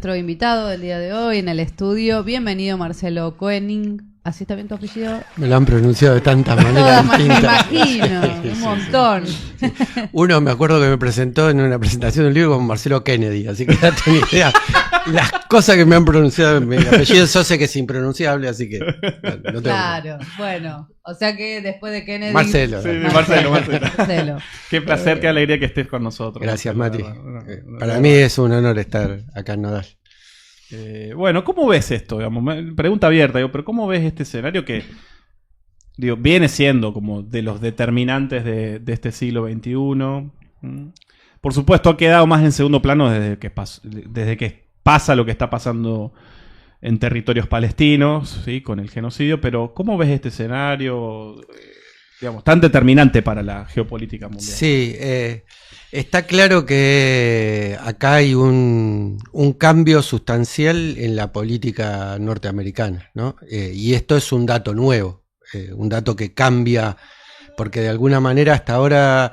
Nuestro invitado del día de hoy en el estudio, bienvenido Marcelo Koenig. ¿Así está bien tu apellido? Me lo han pronunciado de tantas maneras distintas. Me imagino, un montón. Sí. Uno me acuerdo que me presentó en una presentación de un libro con Marcelo Kennedy, así que ya tengo idea. Las cosas que me han pronunciado, mi apellido yo sé que es impronunciable, así que no tengo Claro, bueno, o sea que después de Kennedy... Marcelo. Sí, Marcelo. Marcelo. Qué placer, qué alegría que estés con nosotros. Gracias, Mati. No, Para mí es un honor estar acá en Nodal. Bueno, ¿cómo ves esto? Digamos, pregunta abierta, digo, pero ¿cómo ves este escenario que viene siendo como de los determinantes de este siglo XXI? Por supuesto ha quedado más en segundo plano desde que pasa lo que está pasando en territorios palestinos, ¿sí? Con el genocidio, pero ¿cómo ves este escenario, digamos, tan determinante para la geopolítica mundial? Sí, está claro que acá hay un cambio sustancial en la política norteamericana, ¿no? Y esto es un dato nuevo, un dato que cambia, porque de alguna manera hasta ahora,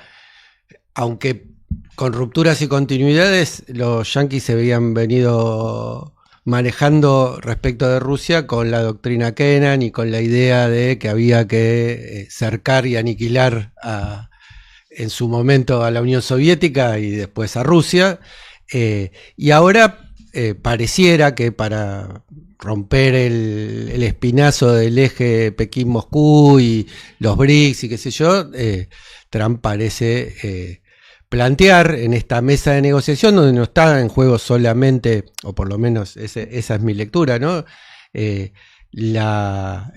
aunque con rupturas y continuidades, los yanquis se habían venido manejando respecto de Rusia con la doctrina Kennan y con la idea de que había que cercar y aniquilar en su momento a la Unión Soviética y después a Rusia, y ahora pareciera que para romper el espinazo del eje Pekín-Moscú y los BRICS y qué sé yo, Trump parece plantear en esta mesa de negociación, donde no está en juego solamente, o por lo menos esa es mi lectura, ¿no? La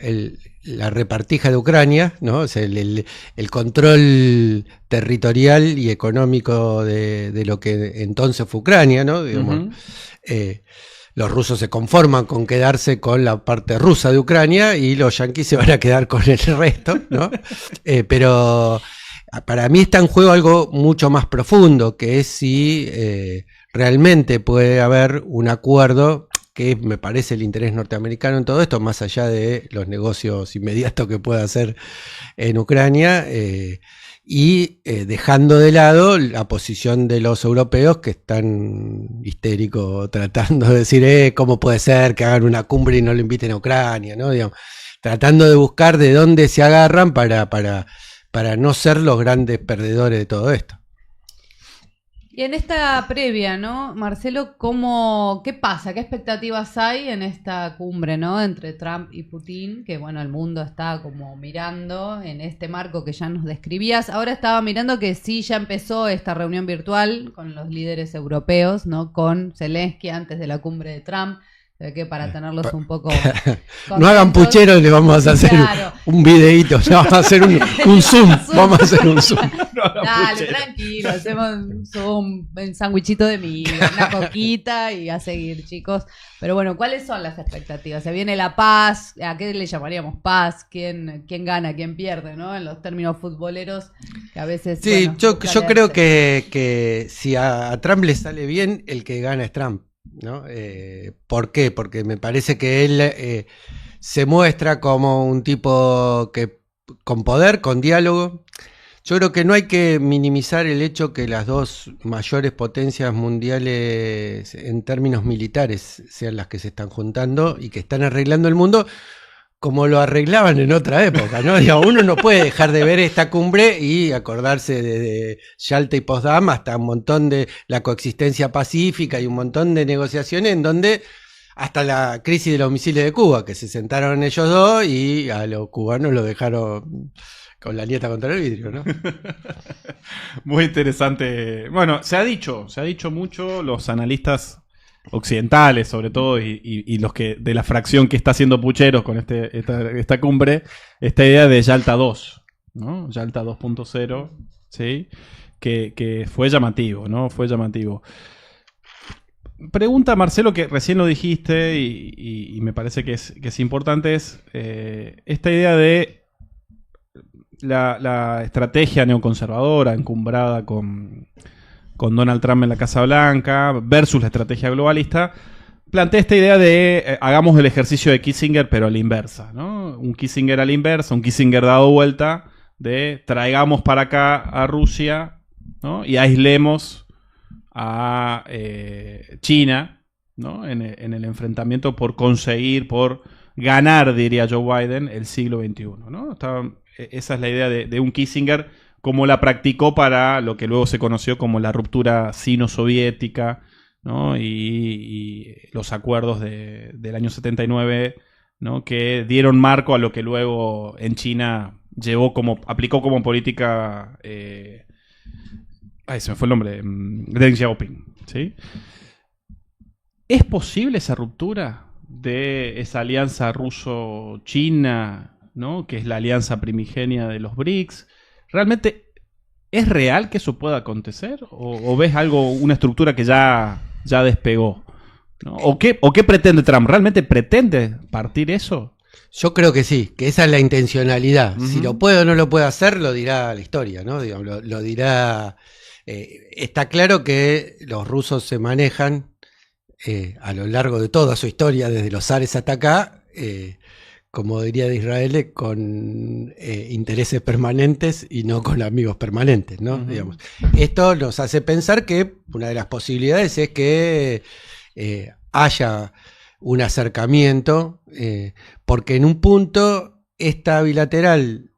repartija de Ucrania, ¿no? O sea, el control territorial y económico de lo que entonces fue Ucrania, ¿no? Digamos, los rusos se conforman con quedarse con la parte rusa de Ucrania y los yanquis se van a quedar con el resto, ¿no? Pero para mí está en juego algo mucho más profundo, que es si realmente puede haber un acuerdo, que me parece el interés norteamericano en todo esto, más allá de los negocios inmediatos que pueda hacer en Ucrania, y dejando de lado la posición de los europeos que están histéricos tratando de decir, ¿cómo puede ser que hagan una cumbre y no lo inviten a Ucrania? ¿No? Digamos, tratando de buscar de dónde se agarran para no ser los grandes perdedores de todo esto. Y en esta previa, ¿no, Marcelo? ¿Qué pasa? ¿Qué expectativas hay en esta cumbre, ¿no? Entre Trump y Putin, que bueno, el mundo está como mirando en este marco que ya nos describías. Ahora estaba mirando que sí, ya empezó esta reunión virtual con los líderes europeos, ¿no? Con Zelensky antes de la cumbre de Trump. Se ve que para tenerlos un poco no hagan pucheros, le vamos a hacer un videíto, vamos a hacer un zoom, vamos a hacer un zoom. Dale, tranquilo, hacemos un zoom, un sándwichito de miga, una coquita y a seguir, chicos. Pero bueno, ¿cuáles son las expectativas? ¿Se viene la paz? ¿A qué le llamaríamos paz? ¿Quién gana, quién pierde, ¿no? En los términos futboleros, que a veces... Sí, bueno, yo creo que si a Trump le sale bien, el que gana es Trump, ¿no? ¿Por qué? Porque me parece que él se muestra como un tipo que con poder, con diálogo. Yo creo que no hay que minimizar el hecho que las dos mayores potencias mundiales en términos militares sean las que se están juntando y que están arreglando el mundo como lo arreglaban en otra época, ¿no? Digamos, uno no puede dejar de ver esta cumbre y acordarse de Yalta y Potsdam hasta un montón de la coexistencia pacífica y un montón de negociaciones en donde hasta la crisis de los misiles de Cuba, que se sentaron ellos dos y a los cubanos lo dejaron con la nieta contra el vidrio, ¿no? Muy interesante. Bueno, se ha dicho mucho, los analistas occidentales sobre todo y los que de la fracción que está haciendo pucheros con esta cumbre, esta idea de Yalta 2, ¿no? Yalta 2.0, ¿sí? Que fue llamativo, ¿no? Fue llamativo. Pregunta, Marcelo, que recién lo dijiste y me parece que es importante, es esta idea de la estrategia neoconservadora encumbrada con Donald Trump en la Casa Blanca versus la estrategia globalista. Plantea esta idea de hagamos el ejercicio de Kissinger pero a la inversa, ¿no? Un Kissinger a la inversa, un Kissinger dado vuelta, de traigamos para acá a Rusia, ¿no? Y aislemos a China, ¿no? En el enfrentamiento por conseguir, por ganar, diría Joe Biden, el siglo XXI, ¿no? Esa es la idea de un Kissinger, como la practicó para lo que luego se conoció como la ruptura sino-soviética, ¿no? Y los acuerdos del año 79, ¿no? Que dieron marco a lo que luego en China aplicó como política. Se me fue el nombre. Deng Xiaoping, ¿sí? ¿Es posible esa ruptura de esa alianza ruso-china, ¿no? Que es la alianza primigenia de los BRICS? ¿Realmente es real que eso pueda acontecer? ¿O ves una estructura que ya despegó, ¿no? ¿O qué pretende Trump? ¿Realmente pretende partir eso? Yo creo que sí, que esa es la intencionalidad. Si lo puede o no lo puede hacer, lo dirá la historia, ¿no? Digamos, lo dirá. Está claro que los rusos se manejan a lo largo de toda su historia, desde los zares hasta acá, como diría de Israel, con intereses permanentes y no con amigos permanentes, ¿no? Digamos. Esto nos hace pensar que una de las posibilidades es que haya un acercamiento, porque en un punto esta bilateral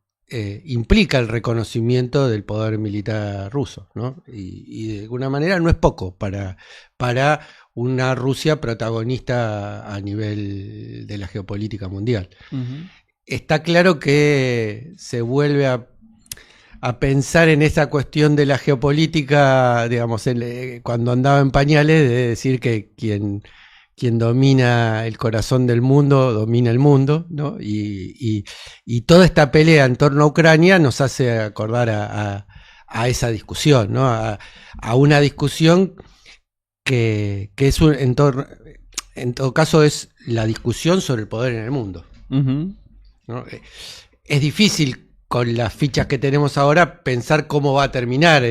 implica el reconocimiento del poder militar ruso, ¿no? Y de alguna manera no es poco para una Rusia protagonista a nivel de la geopolítica mundial. Está claro que se vuelve a pensar en esa cuestión de la geopolítica, digamos, cuando andaba en pañales, de decir que quien domina el corazón del mundo, domina el mundo, ¿no? Y toda esta pelea en torno a Ucrania nos hace acordar a esa discusión, ¿no? A una discusión que es en todo caso es la discusión sobre el poder en el mundo, ¿no? Es difícil con las fichas que tenemos ahora pensar cómo va a terminar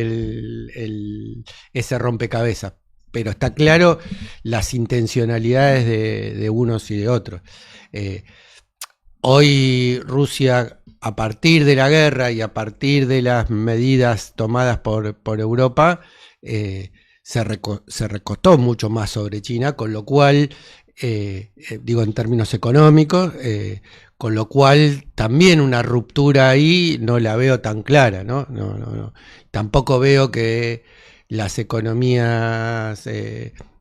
ese rompecabezas, pero está claro las intencionalidades de unos y de otros. Hoy Rusia, a partir de la guerra y a partir de las medidas tomadas por Europa, se recostó mucho más sobre China, con lo cual, digo en términos económicos, con lo cual también una ruptura ahí no la veo tan clara, ¿no? No. Tampoco veo que las economías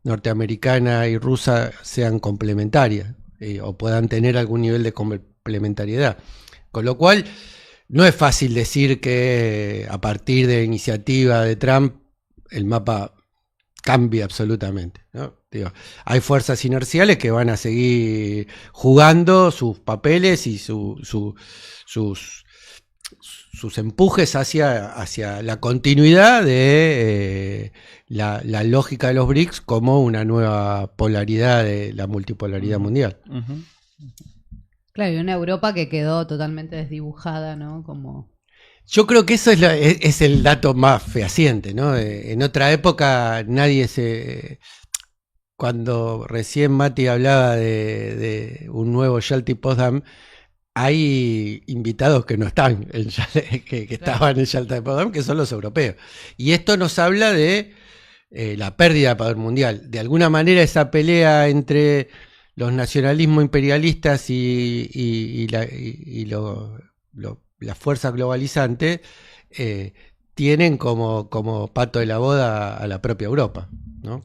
norteamericana y rusa sean complementarias o puedan tener algún nivel de complementariedad. Con lo cual, no es fácil decir que a partir de la iniciativa de Trump el mapa cambia absolutamente, ¿no? Digo, hay fuerzas inerciales que van a seguir jugando sus papeles y sus empujes hacia la continuidad de la lógica de los BRICS como una nueva polaridad de la multipolaridad mundial. Claro, y una Europa que quedó totalmente desdibujada, ¿no? Yo creo que eso es el dato más fehaciente, ¿no? En otra época nadie cuando recién Mati hablaba de un nuevo Yalta-Potsdam, hay invitados que no están, que estaban en Yalta-Potsdam, que son los europeos. Y esto nos habla de la pérdida de poder mundial. De alguna manera esa pelea entre los nacionalismos imperialistas y las fuerzas globalizantes tienen como pato de la boda a la propia Europa, ¿no?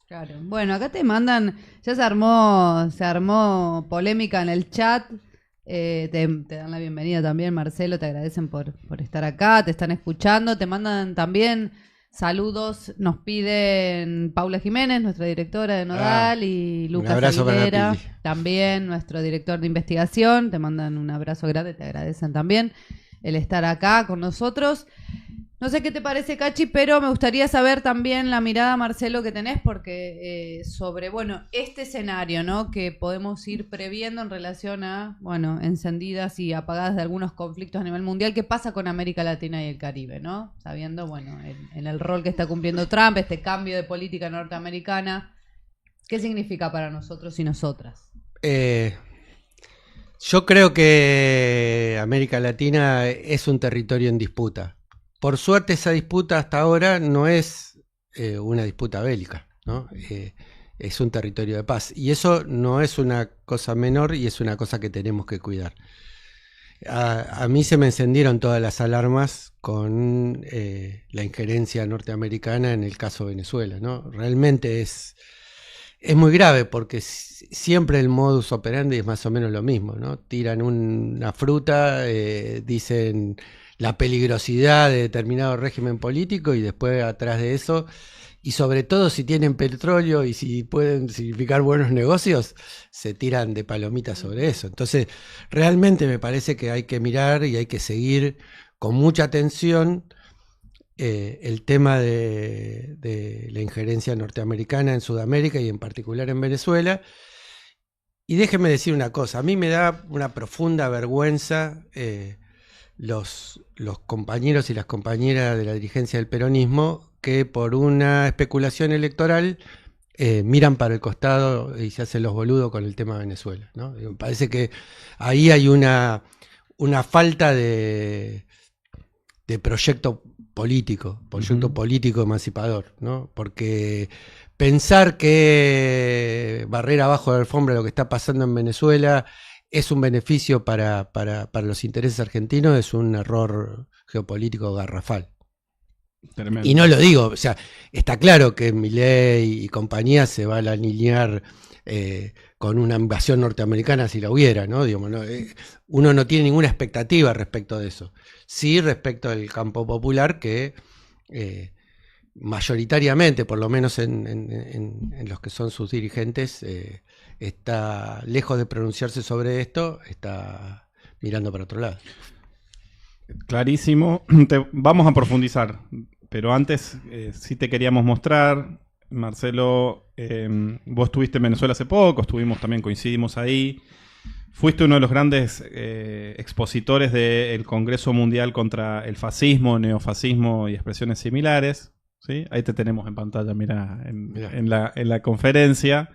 Claro. Bueno, acá te mandan, ya se armó polémica en el chat. Te dan la bienvenida también, Marcelo, te agradecen por estar acá, te están escuchando, te mandan también saludos, nos piden Paula Jiménez, nuestra directora de Nodal, y Lucas Aguilera, también nuestro director de investigación, te mandan un abrazo grande, te agradecen también el estar acá con nosotros. No sé qué te parece, Cachi, pero me gustaría saber también la mirada, Marcelo, que tenés, porque sobre, este escenario, ¿no? Que podemos ir previendo en relación a, encendidas y apagadas de algunos conflictos a nivel mundial. ¿Qué pasa con América Latina y el Caribe, ¿no? Sabiendo, en el rol que está cumpliendo Trump, este cambio de política norteamericana, ¿qué significa para nosotros y nosotras? Yo creo que América Latina es un territorio en disputa. Por suerte esa disputa hasta ahora no es una disputa bélica, ¿no? es un territorio de paz. Y eso no es una cosa menor y es una cosa que tenemos que cuidar. A mí se me encendieron todas las alarmas con la injerencia norteamericana en el caso Venezuela, ¿no? Realmente es muy grave porque siempre el modus operandi es más o menos lo mismo, ¿no? Tiran una fruta, dicen la peligrosidad de determinado régimen político y después atrás de eso, y sobre todo si tienen petróleo y si pueden significar buenos negocios, se tiran de palomitas sobre eso. Entonces, realmente me parece que hay que mirar y hay que seguir con mucha atención el tema de la injerencia norteamericana en Sudamérica y en particular en Venezuela. Y déjeme decir una cosa, a mí me da una profunda vergüenza los compañeros y las compañeras de la dirigencia del peronismo que por una especulación electoral miran para el costado y se hacen los boludos con el tema de Venezuela, ¿no? Me parece que ahí hay una falta de proyecto político emancipador, ¿no? Porque pensar que barrer abajo de la alfombra lo que está pasando en Venezuela es un beneficio para los intereses argentinos es un error geopolítico garrafal. Tremendo. Y no lo digo, o sea, está claro que Milei y compañía se van a alinear con una invasión norteamericana si la hubiera, ¿no? Digamos, no, uno no tiene ninguna expectativa respecto de eso. Sí respecto del campo popular que mayoritariamente, por lo menos en los que son sus dirigentes, está lejos de pronunciarse sobre esto, está mirando para otro lado. Clarísimo. Vamos a profundizar, pero antes sí te queríamos mostrar, Marcelo, vos estuviste en Venezuela hace poco, coincidimos ahí. Fuiste uno de los grandes expositores del Congreso Mundial contra el Fascismo, Neofascismo y expresiones similares, ¿sí? Ahí te tenemos en pantalla, mira, en la conferencia.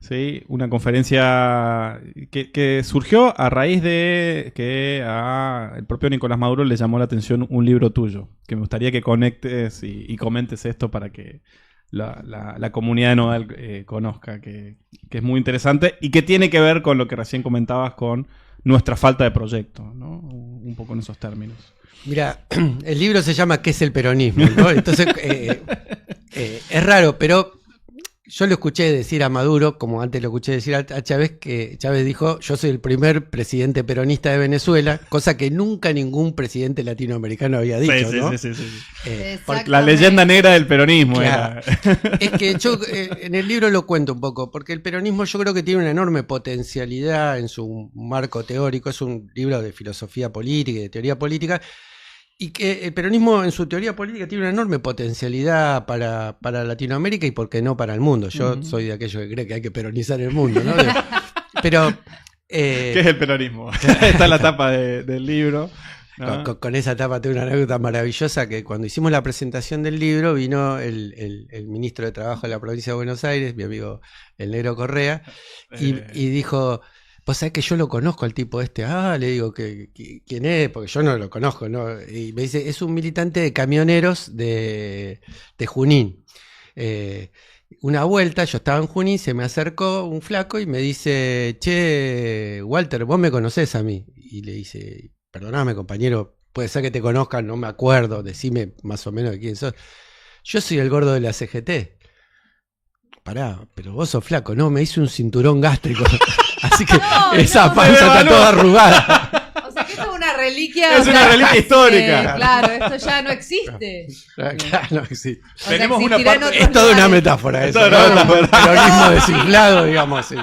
Sí, una conferencia que surgió a raíz de que el propio Nicolás Maduro le llamó la atención un libro tuyo, que me gustaría que conectes y comentes esto para que la comunidad de Nodal conozca, que es muy interesante y que tiene que ver con lo que recién comentabas con nuestra falta de proyecto, ¿no? Un poco en esos términos. Mira, el libro se llama ¿Qué es el peronismo?, ¿no? Entonces, es raro, pero yo lo escuché decir a Maduro, como antes lo escuché decir a Chávez, que Chávez dijo, yo soy el primer presidente peronista de Venezuela, cosa que nunca ningún presidente latinoamericano había dicho, ¿no? Sí. La leyenda negra del peronismo. Claro. Era. Es que yo en el libro lo cuento un poco, porque el peronismo yo creo que tiene una enorme potencialidad en su marco teórico, es un libro de filosofía política y de teoría política, y que el peronismo en su teoría política tiene una enorme potencialidad para Latinoamérica y por qué no para el mundo. Yo soy de aquellos que cree que hay que peronizar el mundo, ¿no? Pero ¿qué es el peronismo? Está en la tapa del libro, ¿no? Con esa tapa tengo una anécdota maravillosa que cuando hicimos la presentación del libro vino el ministro de Trabajo de la provincia de Buenos Aires, mi amigo el Negro Correa, y dijo... Vos sabés que yo lo conozco al tipo este. Le digo, ¿quién es? Porque yo no lo conozco, ¿no? Y me dice, es un militante de camioneros de Junín. Una vuelta, yo estaba en Junín, se me acercó un flaco y me dice, che, Walter, vos me conocés a mí. Y le dice, perdoname, compañero, puede ser que te conozcan, no me acuerdo, decime más o menos de quién sos. Yo soy el gordo de la CGT. Pará, pero vos sos flaco, no, me hice un cinturón gástrico. Así que esa panza está toda arrugada. O sea que esto es una reliquia. Es una reliquia histórica. Claro, esto ya no existe. Claro, no existe. O sea, tenemos una parte. Es toda una metáfora eso, ¿no? Un peronismo desinflado, digamos, sí.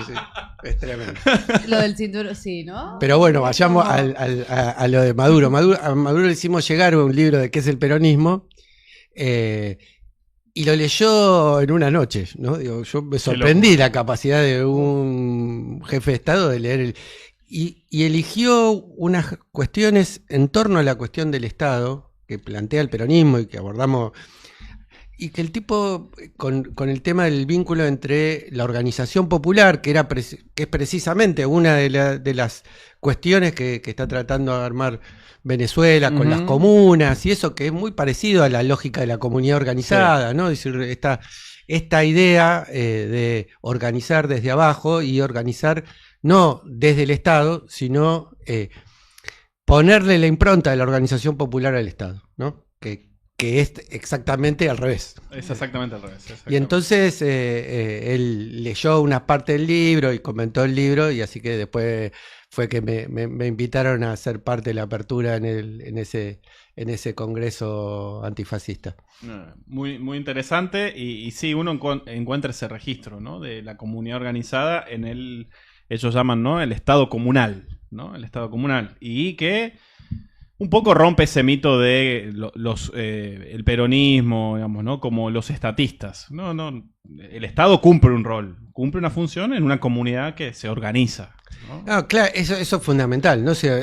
Es tremendo. Lo del cinturón, sí, ¿no? Pero bueno, vayamos a lo de Maduro. A Maduro le hicimos llegar un libro de qué es el peronismo. Y lo leyó en una noche, ¿no? Digo, yo me sorprendí la capacidad de un jefe de Estado de leer y eligió unas cuestiones en torno a la cuestión del Estado que plantea el peronismo y que abordamos, y que el tipo, con el tema del vínculo entre la organización popular, que es precisamente una de las cuestiones que está tratando de armar Venezuela, con las comunas y eso, que es muy parecido a la lógica de la comunidad organizada, sí, ¿no? Es decir, esta idea de organizar desde abajo y organizar no desde el Estado, sino ponerle la impronta de la organización popular al Estado, ¿no? Que es exactamente al revés. Es exactamente al revés. Y entonces él leyó una parte del libro y comentó el libro, y así que después fue que me invitaron a ser parte de la apertura en ese congreso antifascista. Muy, muy interesante, y sí, uno encuentra ese registro, ¿no?, de la comunidad organizada en ellos llaman, ¿no?, el Estado comunal, ¿no? El Estado comunal, y que un poco rompe ese mito de el peronismo, digamos, ¿no?, como los estatistas. No, el Estado cumple un rol, cumple una función en una comunidad que se organiza, ¿no? No, claro, eso es fundamental, ¿no? O sea,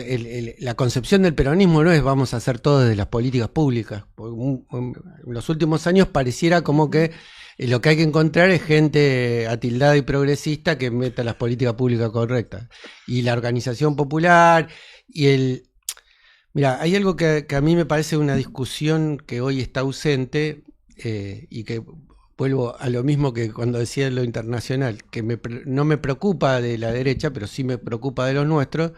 la concepción del peronismo no es vamos a hacer todo desde las políticas públicas. En los últimos años pareciera como que lo que hay que encontrar es gente atildada y progresista que meta las políticas públicas correctas. Y la organización popular y Mira, hay algo que a mí me parece una discusión que hoy está ausente, y que vuelvo a lo mismo que cuando decía lo internacional, que no me preocupa de la derecha, pero sí me preocupa de los nuestros,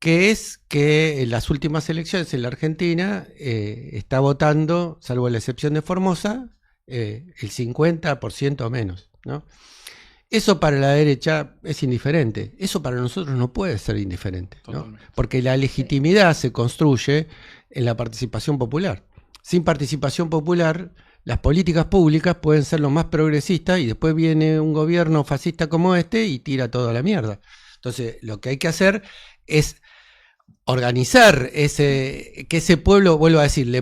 que es que en las últimas elecciones en la Argentina está votando, salvo la excepción de Formosa, el 50% o menos, ¿no? Eso para la derecha es indiferente. Eso para nosotros no puede ser indiferente, ¿no? Porque la legitimidad se construye en la participación popular. Sin participación popular, las políticas públicas pueden ser lo más progresistas y después viene un gobierno fascista como este y tira todo a la mierda. Entonces, lo que hay que hacer es organizar que ese pueblo, vuelvo a decir,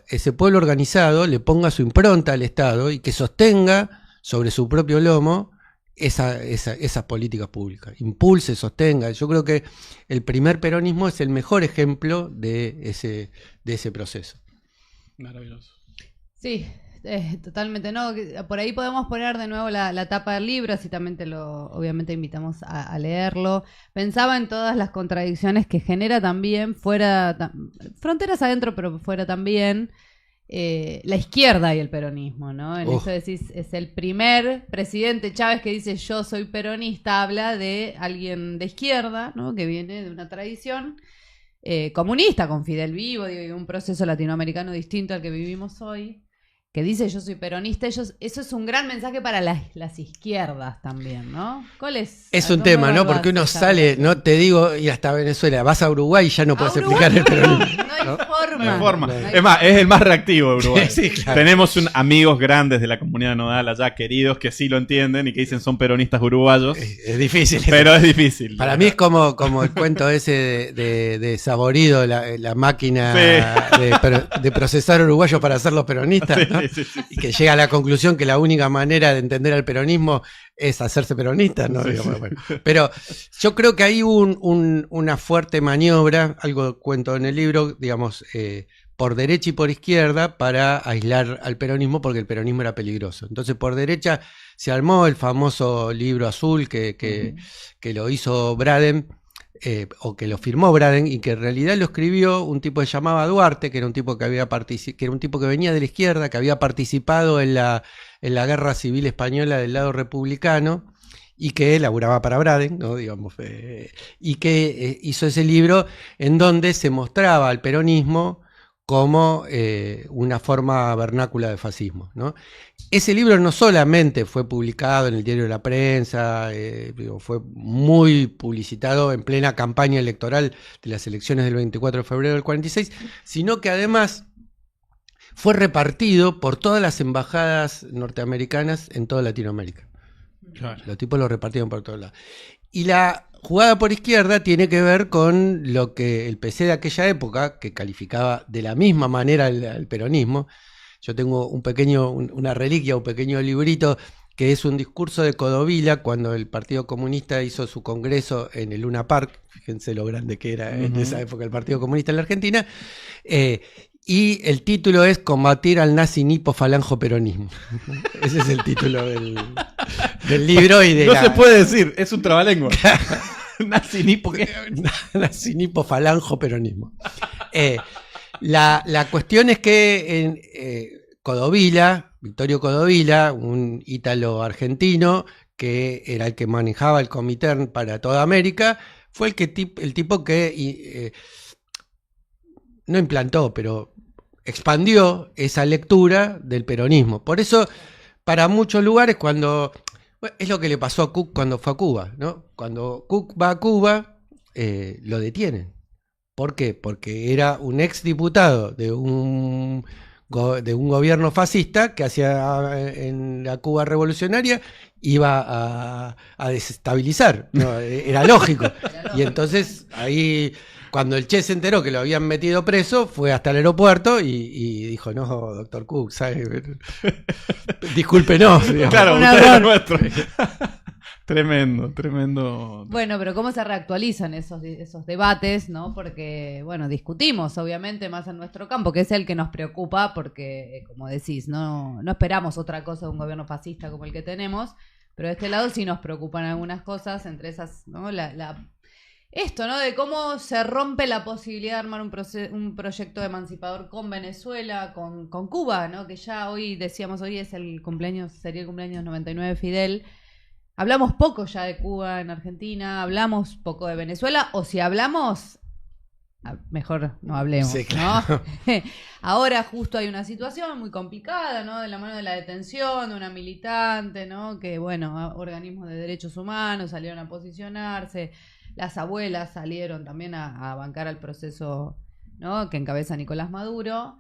ese pueblo organizado, le ponga su impronta al Estado y que sostenga sobre su propio lomo esas políticas públicas, impulse, sostenga. Yo creo que el primer peronismo es el mejor ejemplo de ese proceso. Maravilloso. Sí, totalmente. No, por ahí podemos poner de nuevo la tapa del libro, así también obviamente invitamos a leerlo. Pensaba en todas las contradicciones que genera también fronteras adentro, pero fuera también. La izquierda y el peronismo, ¿no? En eso decís, es el primer presidente Chávez que dice yo soy peronista, habla de alguien de izquierda, ¿no?, que viene de una tradición comunista, con Fidel vivo, y un proceso latinoamericano distinto al que vivimos hoy, que dice yo soy peronista. Eso es un gran mensaje para las izquierdas también, ¿no? ¿Cuál es? Es un tema, ¿no? Porque uno sale, no te digo, y hasta Venezuela, vas a Uruguay y ya no puedes explicar el peronismo. No hay forma. No hay forma. Es más, es el más reactivo de Uruguay. Sí, claro. Tenemos amigos grandes de la comunidad nodal allá, queridos, que sí lo entienden y que dicen son peronistas uruguayos. Es difícil. Pero es difícil. Para mí es como el cuento ese de Saborido, la máquina de procesar uruguayos para hacerlos peronistas, ¿no? Sí. Y que llega a la conclusión que la única manera de entender al peronismo es hacerse peronista, ¿no? Sí, Digamos, bueno. Pero yo creo que hay una fuerte maniobra, algo cuento en el libro, digamos, por derecha y por izquierda para aislar al peronismo, porque el peronismo era peligroso. Entonces, por derecha se armó el famoso libro azul que lo hizo Braden, o que lo firmó Braden, y que en realidad lo escribió un tipo que se llamaba Duarte, que era un tipo que era un tipo que venía de la izquierda, que había participado en la guerra civil española del lado republicano y que laburaba para Braden, ¿no? Digamos, y que hizo ese libro en donde se mostraba al peronismo como una forma vernácula de fascismo, ¿no? Ese libro no solamente fue publicado en el Diario de la Prensa, fue muy publicitado en plena campaña electoral de las elecciones del 24 de febrero del 46, sino que además fue repartido por todas las embajadas norteamericanas en toda Latinoamérica. Claro. Los tipos lo repartieron por todos lados. Y la jugada por izquierda tiene que ver con lo que el PC de aquella época, que calificaba de la misma manera el peronismo. Yo tengo una reliquia, un pequeño librito, que es un discurso de Codovilla cuando el Partido Comunista hizo su congreso en el Luna Park. Fíjense lo grande que era en esa época el Partido Comunista en la Argentina. Y el título es Combatir al nazi nipo falanjo peronismo. Ese es el título del libro. Y se puede decir, es un trabalengua. Nazi nipo, ¿qué? Nazi nipo falanjo peronismo. La cuestión es que Codovilla, Vittorio Codovilla, un ítalo-argentino, que era el que manejaba el Comintern para toda América, fue el tipo que no implantó, pero expandió esa lectura del peronismo. Por eso, para muchos lugares, es lo que le pasó a Cook cuando fue a Cuba, ¿no? Cuando Cook va a Cuba, lo detienen. ¿Por qué? Porque era un exdiputado de un gobierno fascista que en la Cuba revolucionaria iba a desestabilizar, ¿no? Era lógico. Y entonces ahí, cuando el Che se enteró que lo habían metido preso, fue hasta el aeropuerto y dijo, no, doctor Cook, ¿sabe? Discúlpenos. Digamos. Claro, usted es nuestro. Tremendo, tremendo. Bueno, pero ¿cómo se reactualizan esos debates, no? Porque, bueno, discutimos, obviamente, más en nuestro campo, que es el que nos preocupa, porque, como decís, no esperamos otra cosa de un gobierno fascista como el que tenemos, pero de este lado sí nos preocupan algunas cosas, entre esas, ¿no? Esto, ¿no? De cómo se rompe la posibilidad de armar un proyecto emancipador con Venezuela, con Cuba, ¿no? Que ya decíamos, hoy es sería el cumpleaños 99 de Fidel. Hablamos poco ya de Cuba en Argentina, hablamos poco de Venezuela, o si hablamos, mejor no hablemos, sí, claro. ¿No? Ahora justo hay una situación muy complicada, ¿no? De la mano de la detención de una militante, ¿no? Que, bueno, organismos de derechos humanos salieron a posicionarse, las abuelas salieron también a bancar al proceso, ¿no? Que encabeza Nicolás Maduro.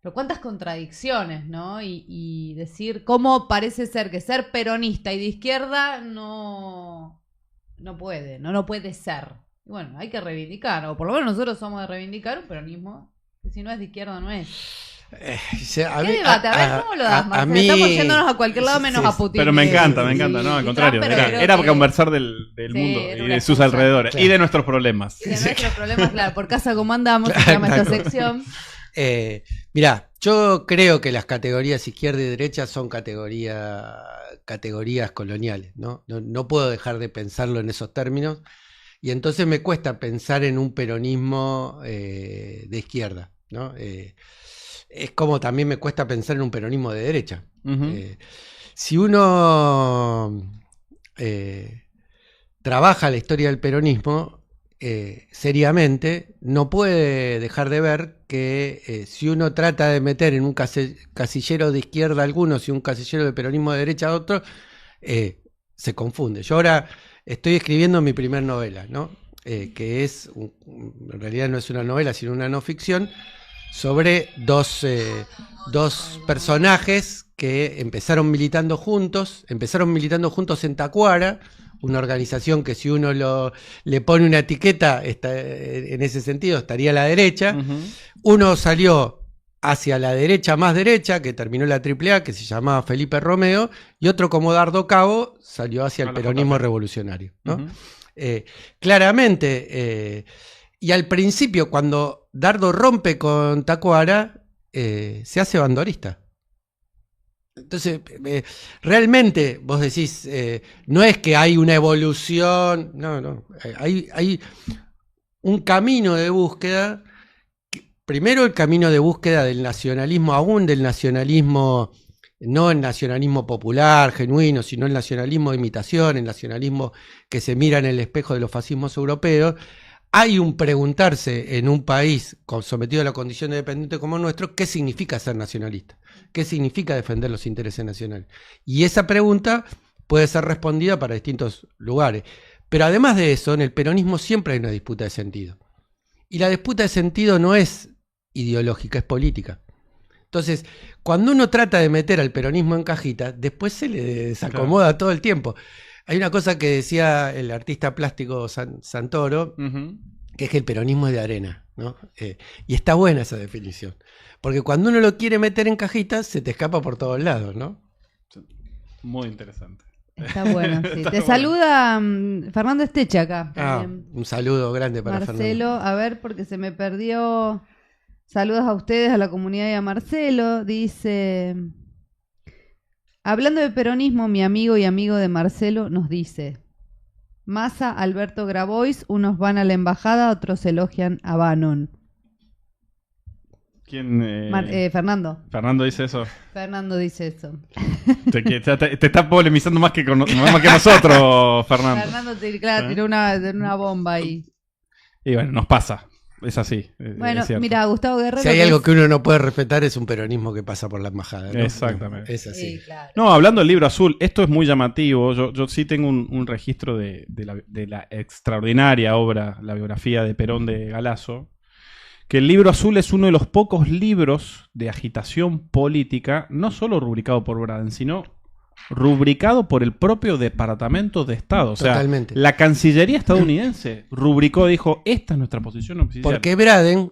Pero cuántas contradicciones, ¿no? Y decir cómo parece ser que ser peronista y de izquierda no puede ser. Y bueno, hay que reivindicar, o por lo menos nosotros somos de reivindicar un peronismo que si no es de izquierda no es. ¿Qué debate? A ver, ¿cómo lo das, Marcelo? Estamos yéndonos a cualquier lado menos a Putin. Pero me encanta, no, al contrario. Era para conversar del mundo y de sus alrededores, claro. Y de nuestros problemas. Y de nuestros problemas, claro, por casa como andamos, claro, se llama esta sección. Mirá, yo creo que las categorías izquierda y derecha son categorías coloniales, ¿no? No puedo dejar de pensarlo en esos términos, y entonces me cuesta pensar en un peronismo de izquierda, ¿no? Es como también me cuesta pensar en un peronismo de derecha. Si uno trabaja la historia del peronismo seriamente, no puede dejar de ver que si uno trata de meter en un casillero de izquierda a algunos y un casillero de peronismo de derecha a otros, se confunde. Yo ahora estoy escribiendo mi primer novela, ¿no? Que en realidad no es una novela, sino una no ficción, sobre dos personajes que empezaron militando juntos en Tacuara, una organización que si uno le pone una etiqueta, en ese sentido estaría a la derecha. Uno salió hacia la derecha más derecha, que terminó la AAA, que se llamaba Felipe Romeo, y otro como Dardo Cabo salió hacia el peronismo revolucionario, ¿no? Claramente, y al principio cuando Dardo rompe con Tacuara, se hace bandorista. Entonces, realmente vos decís, no es que hay una evolución, no, hay un camino de búsqueda. Primero el camino de búsqueda del nacionalismo, aún del nacionalismo, no el nacionalismo popular, genuino, sino el nacionalismo de imitación, el nacionalismo que se mira en el espejo de los fascismos europeos. Hay un preguntarse en un país sometido a la condición de dependiente como el nuestro, ¿qué significa ser nacionalista? ¿Qué significa defender los intereses nacionales? Y esa pregunta puede ser respondida para distintos lugares. Pero además de eso, en el peronismo siempre hay una disputa de sentido. Y la disputa de sentido no es ideológica, es política. Entonces, cuando uno trata de meter al peronismo en cajita, después se le desacomoda, claro, todo el tiempo. Hay una cosa que decía el artista plástico Santoro, que es que el peronismo es de arena, ¿no? Y está buena esa definición. Porque cuando uno lo quiere meter en cajitas, se te escapa por todos lados, ¿no? Muy interesante. Está bueno, sí. Te saluda Fernando Esteche acá. Un saludo grande para Marcelo, Fernando. a ver, porque se me perdió. Saludos a ustedes, a la comunidad y a Marcelo. Dice... Hablando de peronismo, mi amigo y amigo de Marcelo nos dice: Massa, Alberto Grabois, unos van a la embajada, otros elogian a Bannon. ¿Quién? Fernando. Fernando dice eso. Fernando dice eso. Te está polemizando más que nosotros, Fernando. Fernando tiró una bomba ahí. Y bueno, nos pasa. Es así. Bueno, es cierto. mira, Gustavo Guerrero. Si hay algo que uno no puede respetar es un peronismo que pasa por la embajada, ¿no? Exactamente. Es así. Sí, claro. No, hablando del libro azul, esto es muy llamativo. Yo sí tengo un registro de la extraordinaria obra, la biografía de Perón de Galasso, que el libro azul es uno de los pocos libros de agitación política, no solo rubricado por Braden, sino rubricado por el propio Departamento de Estado. O sea, Totalmente. la Cancillería estadounidense rubricó, dijo, esta es nuestra posición oficial. Porque Braden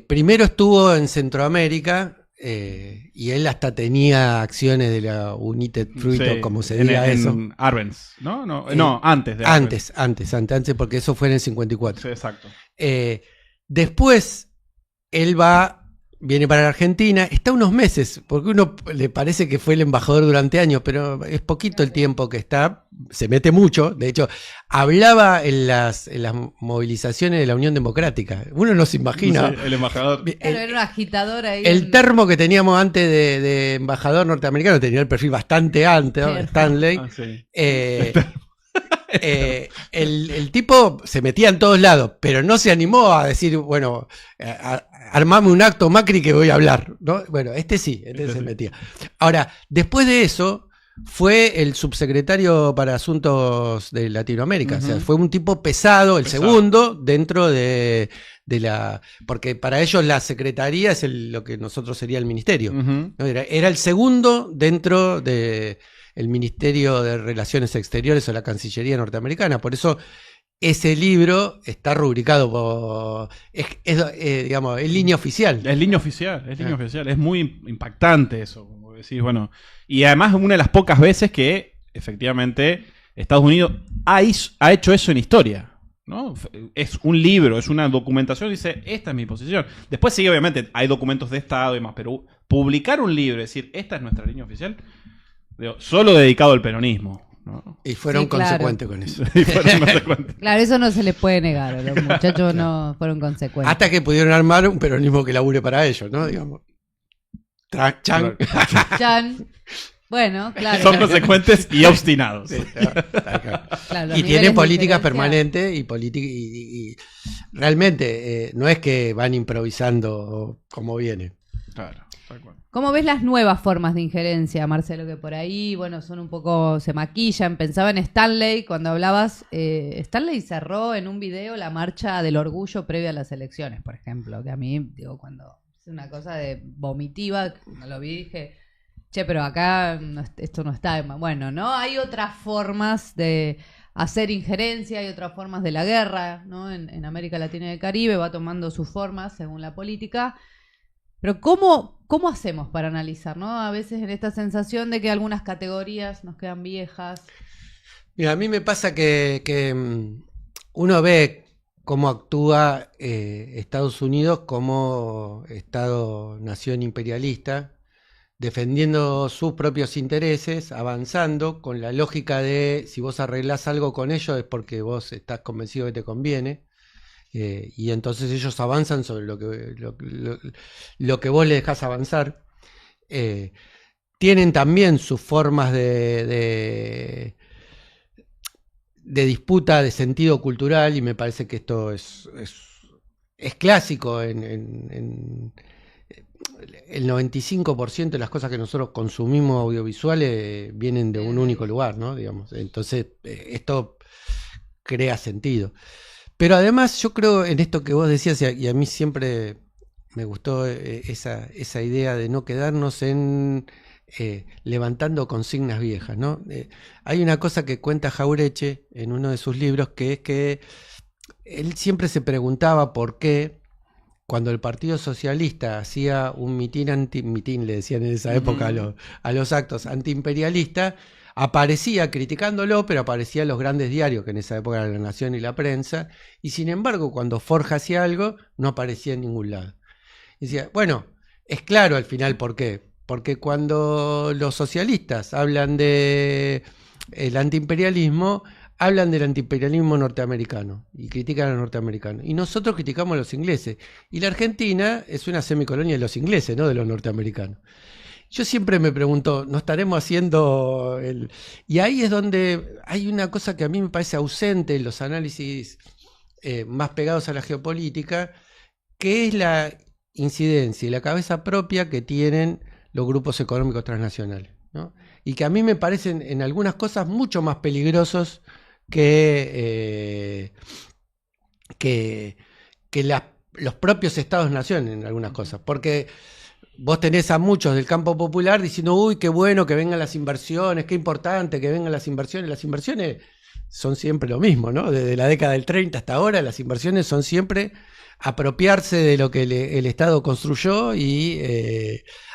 primero estuvo en Centroamérica y él hasta tenía acciones de la United Fruit, Sí, o como se diga eso. En Arbenz, ¿no? No, antes de Arbenz. Antes, porque eso fue en el 54. Sí, exacto. Después, él viene para la Argentina, está unos meses, porque uno le parece que fue el embajador durante años, pero es poquito el tiempo que está, se mete mucho. De hecho, hablaba en las movilizaciones de la Unión Democrática. Uno no se imagina. Sí, el embajador. Claro, era un agitador ahí. El termo que teníamos antes de embajador norteamericano tenía el perfil bastante antes, ¿no? Stanley. Ah, sí. El tipo se metía en todos lados, pero no se animó a decir, bueno, armame un acto Macri que voy a hablar, ¿no? Bueno, este se metía. Ahora, después de eso, fue el subsecretario para Asuntos de Latinoamérica. O sea, fue un tipo pesado, segundo, dentro de la... Porque para ellos la secretaría es lo que nosotros sería el ministerio. ¿No? Era el segundo dentro de el Ministerio de Relaciones Exteriores o la Cancillería norteamericana. Por eso ese libro está rubricado por... digamos, es línea oficial. Es línea oficial, oficial. Es muy impactante eso, como decís, bueno. Y además una de las pocas veces que, efectivamente, Estados Unidos ha hecho eso en historia, ¿no? Es un libro, es una documentación, dice, esta es mi posición. Después sí, obviamente, hay documentos de Estado y demás, pero publicar un libro, decir, esta es nuestra línea oficial, digo, solo dedicado al peronismo, ¿no? Y fueron consecuentes con eso. Claro, eso no se les puede negar. Los muchachos no fueron consecuentes. Hasta que pudieron armar un peronismo que labure para ellos, ¿no? Digamos. Chan. Bueno, claro. Son consecuentes y obstinados. Sí, Claro, y tienen políticas permanentes y realmente no es que van improvisando como viene. Claro, tal cual. ¿Cómo ves las nuevas formas de injerencia, Marcelo? Que por ahí, bueno, son un poco, se maquillan. Pensaba en Stanley cuando hablabas. Stanley cerró en un video la marcha del orgullo previa a las elecciones, por ejemplo. Que a mí, digo, cuando es una cosa de vomitiva, cuando lo vi dije, che, pero acá esto no está. Bueno, ¿no? Hay otras formas de hacer injerencia, hay otras formas de la guerra, ¿no? En América Latina y el Caribe va tomando sus formas según la política. Pero ¿cómo hacemos para analizar, ¿no? A veces en esta sensación de que algunas categorías nos quedan viejas. Mira, a mí me pasa que uno ve cómo actúa Estados Unidos como Estado-nación imperialista, defendiendo sus propios intereses, avanzando con la lógica de si vos arreglás algo con ellos es porque vos estás convencido que te conviene. Y entonces ellos avanzan sobre lo que vos le dejás avanzar. Tienen también sus formas de disputa de sentido cultural y me parece que esto es clásico en el 95% de las cosas que nosotros consumimos audiovisuales vienen de un único lugar, ¿no? Digamos. Entonces esto crea sentido. Pero además yo creo en esto que vos decías, y a mí siempre me gustó esa idea de no quedarnos en levantando consignas viejas, ¿no? Hay una cosa que cuenta Jauretche en uno de sus libros, que es que él siempre se preguntaba por qué cuando el Partido Socialista hacía un mitin, le decían en esa época a los actos antiimperialistas, aparecía criticándolo, pero aparecía en los grandes diarios, que en esa época eran La Nación y La Prensa, y sin embargo, cuando Forja hacía algo, no aparecía en ningún lado. Y decía, bueno, es claro al final por qué. Porque cuando los socialistas hablan de el antiimperialismo, hablan del antiimperialismo norteamericano y critican a los norteamericanos. Y nosotros criticamos a los ingleses. Y la Argentina es una semicolonia de los ingleses, no de los norteamericanos. Yo siempre me pregunto, ¿no estaremos haciendo el...? Y ahí es donde hay una cosa que a mí me parece ausente en los análisis más pegados a la geopolítica, que es la incidencia y la cabeza propia que tienen los grupos económicos transnacionales, ¿no? Y que a mí me parecen en algunas cosas mucho más peligrosos que los propios estados-nación en algunas cosas. Porque vos tenés a muchos del campo popular diciendo, uy, qué bueno que vengan las inversiones, qué importante que vengan las inversiones. Las inversiones son siempre lo mismo, ¿no? Desde la década del 30 hasta ahora, las inversiones son siempre apropiarse de lo que el Estado construyó y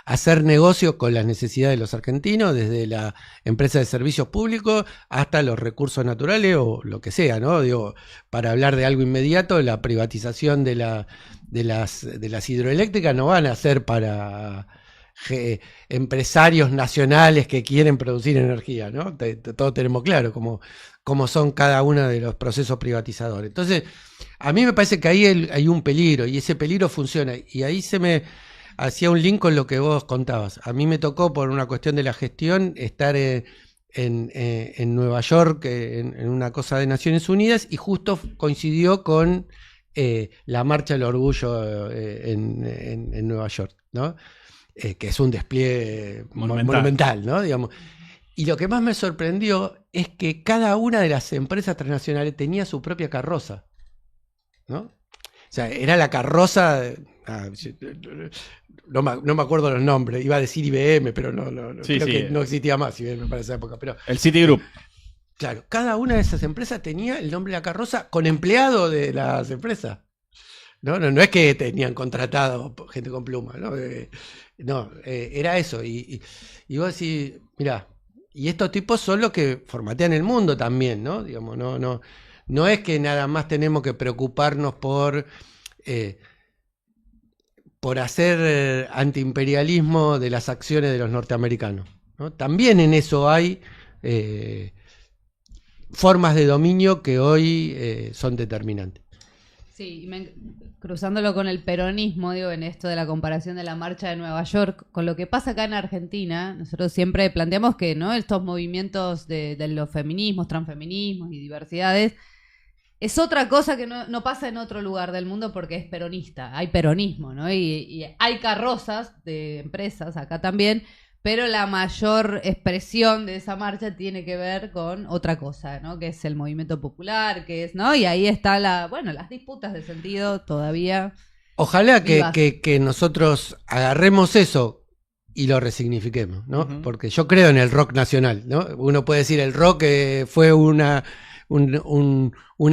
hacer negocios con las necesidades de los argentinos, desde la empresa de servicios públicos hasta los recursos naturales o lo que sea, ¿no? Digo, para hablar de algo inmediato, la privatización de las hidroeléctricas no van a ser para empresarios nacionales que quieren producir energía, ¿no? Todos tenemos claro cómo son cada uno de los procesos privatizadores. Entonces, a mí me parece que ahí hay un peligro y ese peligro funciona. Y ahí se me hacía un link con lo que vos contabas. A mí me tocó, por una cuestión de la gestión, estar en Nueva York en una cosa de Naciones Unidas y justo coincidió con la Marcha del Orgullo en Nueva York, ¿no? Que es un despliegue monumental, ¿no? Digamos. Y lo que más me sorprendió es que cada una de las empresas transnacionales tenía su propia carroza, ¿no? O sea, era la carroza... no me acuerdo los nombres, iba a decir IBM, pero creo que no existía más IBM para esa época. Pero, el Citigroup. Claro, cada una de esas empresas tenía el nombre de la carroza con empleado de las empresas. No es que tenían contratado gente con pluma, ¿no? Era eso. Y vos decís, mirá, y estos tipos son los que formatean el mundo también, ¿no? Digamos, no es que nada más tenemos que preocuparnos por hacer antiimperialismo de las acciones de los norteamericanos, ¿no? También en eso hay formas de dominio que hoy son determinantes. Sí, cruzándolo con el peronismo, digo, en esto de la comparación de la marcha de Nueva York, con lo que pasa acá en Argentina, nosotros siempre planteamos que, ¿no?, estos movimientos de los feminismos, transfeminismos y diversidades, es otra cosa que no pasa en otro lugar del mundo porque es peronista, hay peronismo, ¿no? Y hay carrozas de empresas acá también, pero la mayor expresión de esa marcha tiene que ver con otra cosa, ¿no? Que es el movimiento popular, que es, ¿no? Y ahí está las disputas de sentido todavía. Ojalá que nosotros agarremos eso y lo resignifiquemos, ¿no? Uh-huh. Porque yo creo en el rock nacional, ¿no? Uno puede decir el rock fue un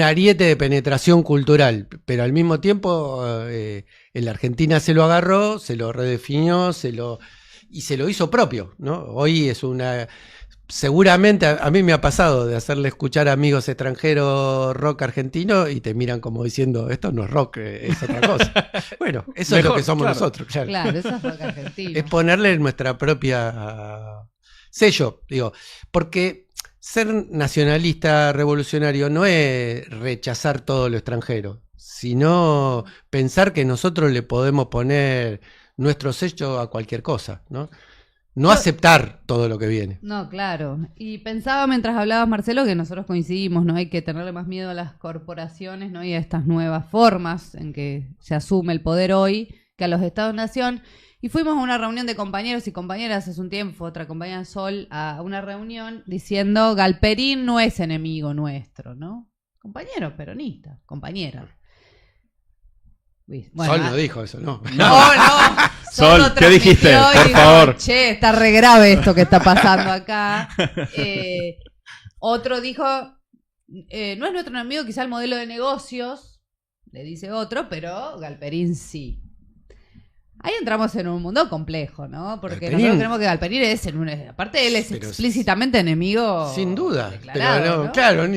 ariete de penetración cultural, pero al mismo tiempo en la Argentina se lo agarró, se lo redefinió, y se lo hizo propio, ¿no? Hoy es seguramente a mí me ha pasado de hacerle escuchar a amigos extranjeros rock argentino y te miran como diciendo, esto no es rock, es otra cosa. Bueno, eso es lo que somos nosotros, claro. Claro, eso es rock argentino. Es ponerle nuestra propia sello, digo, porque ser nacionalista revolucionario no es rechazar todo lo extranjero, sino pensar que nosotros le podemos poner nuestro sello a cualquier cosa, ¿no? No aceptar todo lo que viene. No, claro. Y pensaba mientras hablabas, Marcelo, que nosotros coincidimos, ¿no? Hay que tenerle más miedo a las corporaciones, ¿no? Y a estas nuevas formas en que se asume el poder hoy que a los Estados-nación. Y fuimos a una reunión de compañeros y compañeras hace un tiempo, otra compañera Sol, a una reunión diciendo Galperín no es enemigo nuestro, ¿no? Compañero peronista, compañera. Bueno, Sol no dijo eso, ¿no. No. Sol, ¿qué dijiste? Por favor. Che, está re grave esto que está pasando acá. Otro dijo, no es nuestro enemigo quizá el modelo de negocios, le dice otro, pero Galperín sí. Ahí entramos en un mundo complejo, ¿no? Porque nosotros creemos que Galperín aparte él es explícitamente enemigo. Sin duda. Pero ¿no? Claro,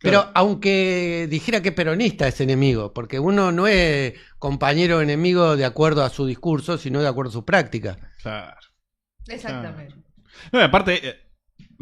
pero aunque dijera que peronista es enemigo, porque uno no es compañero o enemigo de acuerdo a su discurso, sino de acuerdo a su práctica. Claro. Exactamente. No, aparte,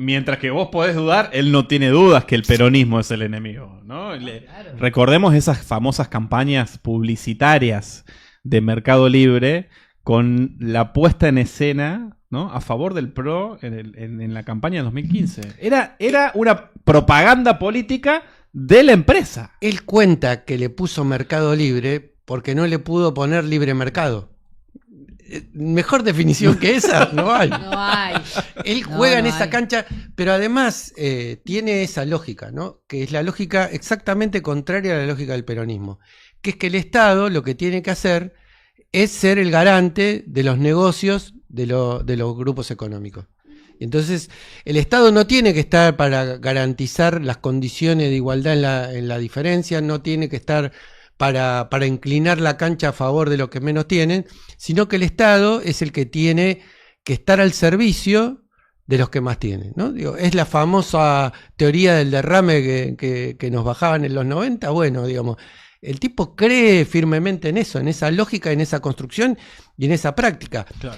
Mientras que vos podés dudar, él no tiene dudas que el peronismo es el enemigo, ¿no? Claro. Recordemos esas famosas campañas publicitarias de Mercado Libre con la puesta en escena, ¿no?, a favor del PRO en la campaña de 2015. Era una propaganda política de la empresa. Él cuenta que le puso Mercado Libre porque no le pudo poner libre mercado. Mejor definición que esa no hay. No hay. Él juega en no esa hay. cancha, pero además tiene esa lógica, ¿no? Que es la lógica exactamente contraria a la lógica del peronismo. Que es que el Estado lo que tiene que hacer es ser el garante de los negocios de los grupos económicos. Y entonces, el Estado no tiene que estar para garantizar las condiciones de igualdad en la diferencia, no tiene que estar para inclinar la cancha a favor de los que menos tienen, sino que el Estado es el que tiene que estar al servicio de los que más tienen, ¿no? Digo, es la famosa teoría del derrame que nos bajaban en los 90, bueno, digamos, el tipo cree firmemente en eso, en esa lógica, en esa construcción y en esa práctica. Claro.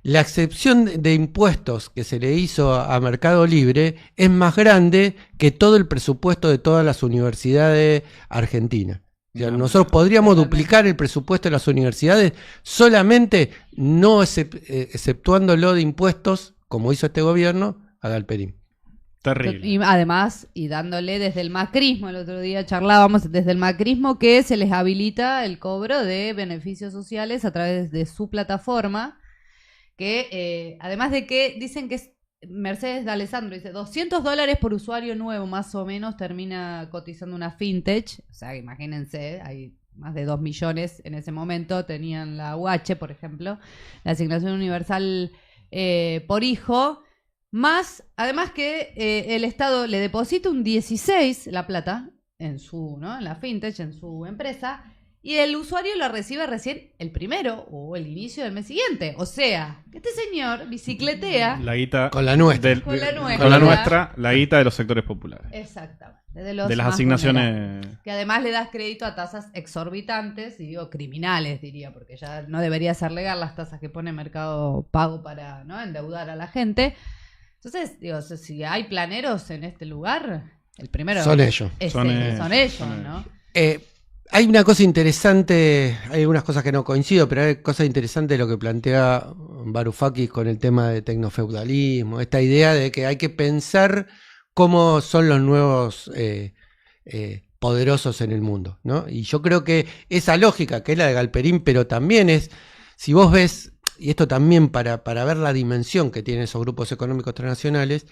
La excepción de impuestos que se le hizo a Mercado Libre es más grande que todo el presupuesto de todas las universidades argentinas. O sea, nosotros podríamos duplicar el presupuesto de las universidades solamente no exceptuándolo de impuestos, como hizo este gobierno, a Galperín. Terrible. Y además, y dándole desde el macrismo, el otro día charlábamos desde el macrismo que se les habilita el cobro de beneficios sociales a través de su plataforma, que además de que dicen que es Mercedes de Alessandro, dice $200 por usuario nuevo, más o menos, termina cotizando una fintech. O sea, imagínense, hay más de 2 millones en ese momento, tenían la UH, por ejemplo, la asignación universal por hijo. Más, además que el Estado le deposita un 16 la plata en su, ¿no?, en la fintech, en su empresa, y el usuario la recibe recién el primero o el inicio del mes siguiente. O sea, que este señor bicicletea La guita Con la nuestra. con la nuestra. con la nuestra, la guita de los sectores populares. Exactamente. De los De las más asignaciones. vulnerables. Que además le das crédito a tasas exorbitantes, y digo criminales, diría, porque ya no debería ser legal las tasas que pone Mercado Pago para, ¿no?, endeudar a la gente. Entonces, digo, si hay planeros en este lugar, el primero Son ellos. Son ellos, ellos. ¿no? Hay una cosa interesante, hay algunas cosas que no coincido, pero hay cosas interesantes de lo que plantea Varoufakis con el tema de tecnofeudalismo, esta idea de que hay que pensar cómo son los nuevos poderosos en el mundo, ¿no? Y yo creo que esa lógica, que es la de Galperín, pero también es, si vos ves, y esto también para ver la dimensión que tienen esos grupos económicos transnacionales,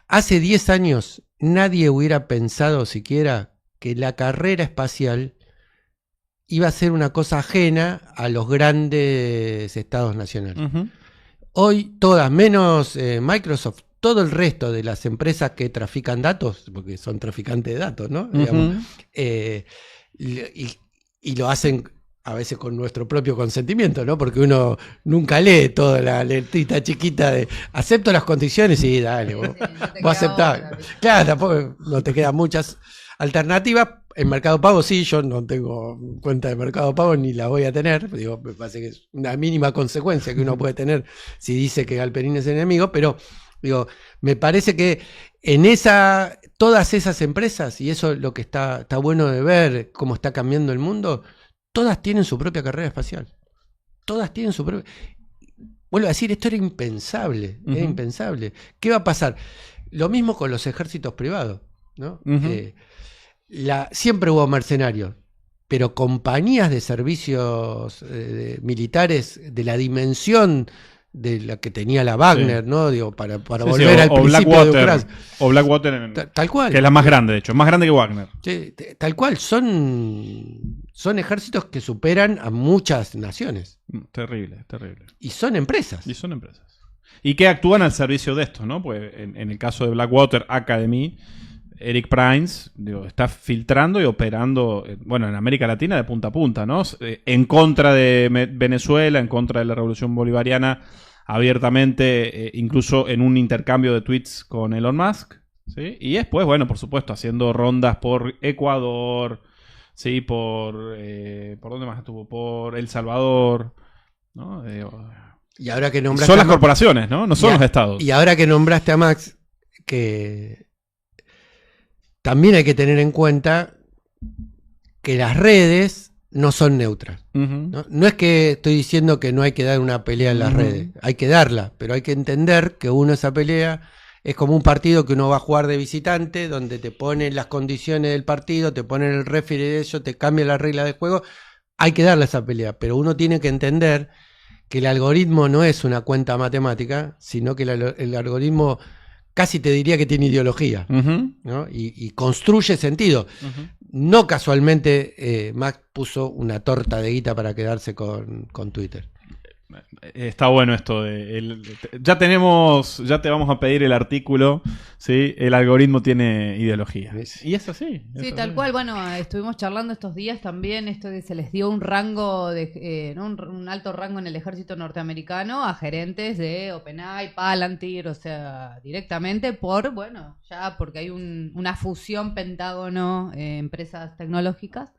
hace 10 años nadie hubiera pensado siquiera que la carrera espacial iba a ser una cosa ajena a los grandes estados nacionales. Ujú. Hoy todas, menos Microsoft, todo el resto de las empresas que trafican datos, porque son traficantes de datos, ¿no? Digamos, y lo hacen a veces con nuestro propio consentimiento, ¿no? Porque uno nunca lee toda la letrita chiquita de acepto las condiciones y dale, vos, Sí, no te vos queda aceptás. otra, ¿viste? Claro, tampoco no te quedan muchas alternativas. En Mercado Pago sí, yo no tengo cuenta de Mercado Pago ni la voy a tener. Digo, me parece que es una mínima consecuencia que uno puede tener si dice que Galperín es enemigo, pero digo, me parece que en todas esas empresas, y eso es lo que está bueno de ver cómo está cambiando el mundo, todas tienen su propia carrera espacial. Todas tienen su propia. Vuelvo a decir, esto era impensable. Era impensable. ¿Qué va a pasar? Lo mismo con los ejércitos privados, ¿no? Siempre hubo mercenarios, pero compañías de servicios militares de la dimensión de la que tenía la Wagner, Sí. ¿no? Digo, para Sí, volver al principio de Ucrania. O Blackwater, Tal cual. que es la más grande, de hecho. Más grande que Wagner. Sí, tal cual. Son ejércitos que superan a muchas naciones. Terrible, terrible. Y son empresas. Y son empresas. Y que actúan al servicio de esto, ¿no? Pues en el caso de Blackwater Academy, Eric Prince, digo, está filtrando y operando, bueno, en América Latina de punta a punta, ¿no? En contra de Venezuela, en contra de la revolución bolivariana, abiertamente, incluso en un intercambio de tweets con Elon Musk, ¿sí? Y después, bueno, por supuesto, haciendo rondas por Ecuador, ¿sí? ¿Por dónde más estuvo? Por El Salvador, ¿no? Y ahora que nombraste Son a las Max, corporaciones, ¿no? No son los estados. y ahora que nombraste a Max, que también hay que tener en cuenta que las redes no son neutras. ¿No? No es que estoy diciendo que no hay que dar una pelea en las redes, hay que darla, pero hay que entender que esa pelea es como un partido que uno va a jugar de visitante, donde te ponen las condiciones del partido, te ponen el referee de eso, te cambian las reglas del juego. Hay que darle esa pelea, pero uno tiene que entender que el algoritmo no es una cuenta matemática, sino que el algoritmo casi te diría que tiene ideología, ¿no? Y construye sentido. No casualmente Max puso una torta de guita para quedarse con Twitter. Está bueno esto ya te vamos a pedir el artículo, ¿sí? El algoritmo tiene ideología. Y es así. Sí, tal cual. Bueno, estuvimos charlando estos días también, esto de se les dio un rango, ¿no? un alto rango en el ejército norteamericano a gerentes de OpenAI, Palantir, o sea, directamente porque hay una fusión Pentágono, empresas tecnológicas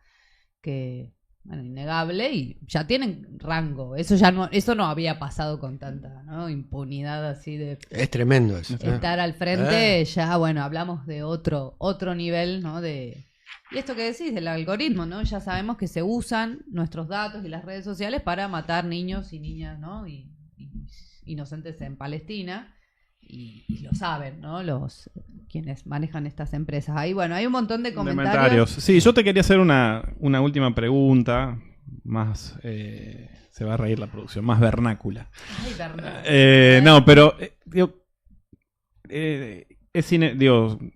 que... Bueno, innegable, y ya tienen rango. Eso no había pasado con tanta, ¿no? Impunidad así de... Es tremendo eso. Estar al frente, ya, bueno, hablamos de otro nivel, ¿no? Y esto que decís, del algoritmo, ¿no? Ya sabemos que se usan nuestros datos y las redes sociales para matar niños y niñas, ¿no? Y inocentes en Palestina. Y lo saben, ¿no? Quienes manejan estas empresas. Ahí, bueno, hay un montón de comentarios. Sí, yo te quería hacer una última pregunta, más, se va a reír la producción, más vernácula. Ay, vernácula. No, pero,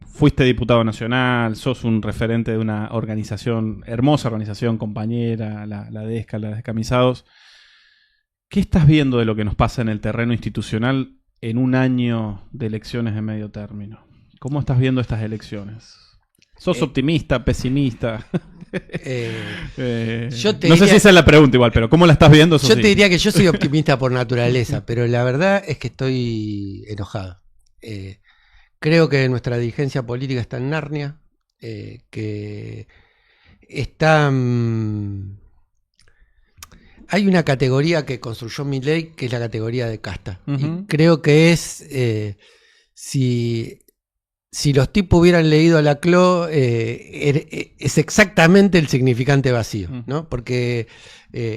fuiste diputado nacional, sos un referente de una organización, hermosa organización, compañera, la DESCA, la Descamisados. ¿Qué estás viendo de lo que nos pasa en el terreno institucional en un año de elecciones de medio término? ¿Cómo estás viendo estas elecciones? ¿Sos optimista, pesimista? No sé si esa es la pregunta igual, pero ¿cómo la estás viendo? Yo te diría que yo soy optimista por naturaleza, pero la verdad es que estoy enojado. Creo que nuestra dirigencia política está en Narnia, que está... Hay una categoría que construyó Milei, que es la categoría de casta. Y creo que es... Si los tipos hubieran leído a Laclau, es exactamente el significante vacío, ¿no? Porque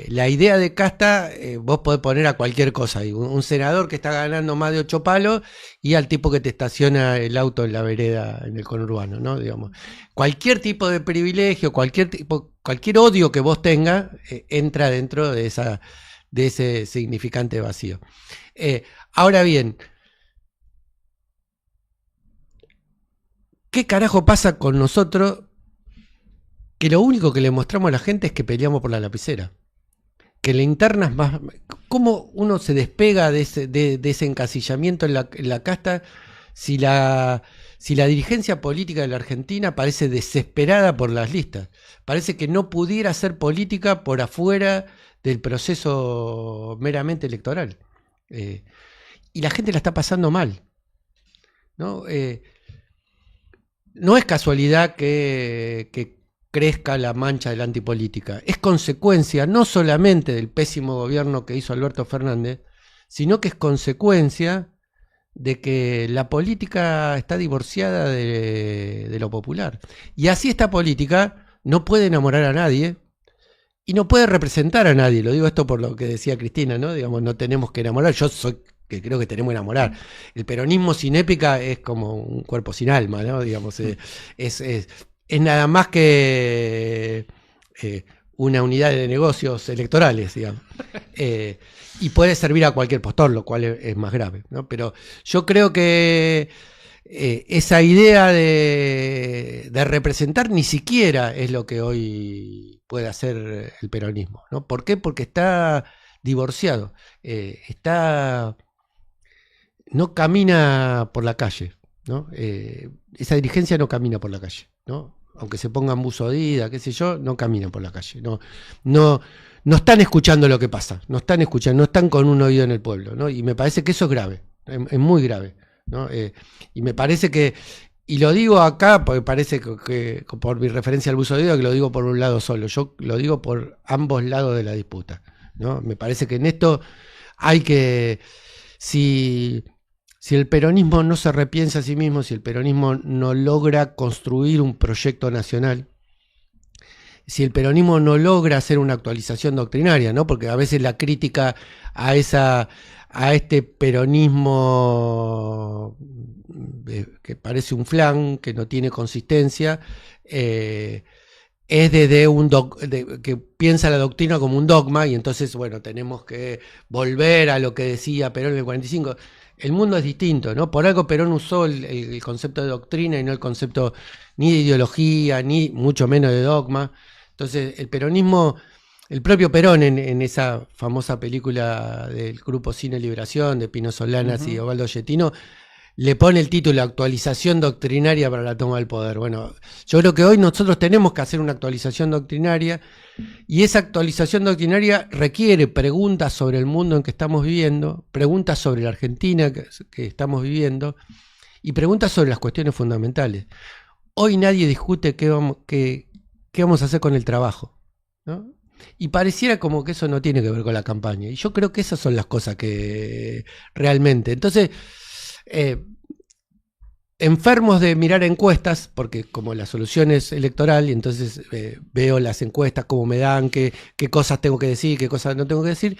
la idea de casta, vos podés poner a cualquier cosa. Un senador que está ganando más de 8 palos y al tipo que te estaciona el auto en la vereda, en el conurbano, ¿no? Digamos, cualquier tipo de privilegio, cualquier odio que vos tengas, entra dentro de ese significante vacío. Ahora bien, ¿qué carajo pasa con nosotros? Que lo único que le mostramos a la gente es que peleamos por la lapicera. Que la interna es más... ¿Cómo uno se despega de ese encasillamiento en la casta si la dirigencia política de la Argentina parece desesperada por las listas? Parece que no pudiera hacer política por afuera del proceso meramente electoral. Y la gente la está pasando mal, ¿no? No es casualidad que crezca la mancha de la antipolítica. Es consecuencia no solamente del pésimo gobierno que hizo Alberto Fernández, sino que es consecuencia de que la política está divorciada de lo popular. Y así esta política no puede enamorar a nadie y no puede representar a nadie. Lo digo esto por lo que decía Cristina, ¿no? Digamos, no tenemos que enamorar. Yo soy... que creo que tenemos que enamorar. El peronismo sin épica es como un cuerpo sin alma, ¿no? Digamos, es nada más que una unidad de negocios electorales, digamos. Y puede servir a cualquier postor, lo cual es más grave, ¿no? Pero yo creo que esa idea de representar ni siquiera es lo que hoy puede hacer el peronismo, ¿no? ¿Por qué? Porque está divorciado, no camina por la calle, ¿no? Esa dirigencia no camina por la calle, ¿no? Aunque se pongan buzo Adidas, qué sé yo, no caminan por la calle, no están escuchando lo que pasa, no están con un oído en el pueblo, ¿no? Y me parece que eso es grave, es muy grave, ¿no? Y me parece que, y lo digo acá porque parece que por mi referencia al buzo Adidas, que lo digo por un lado solo, yo lo digo por ambos lados de la disputa, ¿no? Me parece que en esto hay que, si si el peronismo no se repiensa a sí mismo, si el peronismo no logra construir un proyecto nacional, si el peronismo no logra hacer una actualización doctrinaria, ¿no? Porque a veces la crítica a este peronismo que parece un flan, que no tiene consistencia, es que piensa la doctrina como un dogma, y entonces, bueno, tenemos que volver a lo que decía Perón en el 45. El mundo es distinto, ¿no? Por algo Perón usó el concepto de doctrina y no el concepto ni de ideología, ni mucho menos de dogma. Entonces, el peronismo, el propio Perón en esa famosa película del grupo Cine Liberación, de Pino Solanas y Osvaldo Yettino, le pone el título Actualización Doctrinaria para la toma del poder. Bueno, yo creo que hoy nosotros tenemos que hacer una actualización doctrinaria, y esa actualización doctrinaria requiere preguntas sobre el mundo en que estamos viviendo, preguntas sobre la Argentina que estamos viviendo, y preguntas sobre las cuestiones fundamentales. Hoy nadie discute qué vamos a hacer con el trabajo, ¿no? Y pareciera como que eso no tiene que ver con la campaña. Y yo creo que esas son las cosas que realmente... Entonces... enfermos de mirar encuestas, porque como la solución es electoral, y entonces veo las encuestas, cómo me dan, qué cosas tengo que decir, qué cosas no tengo que decir,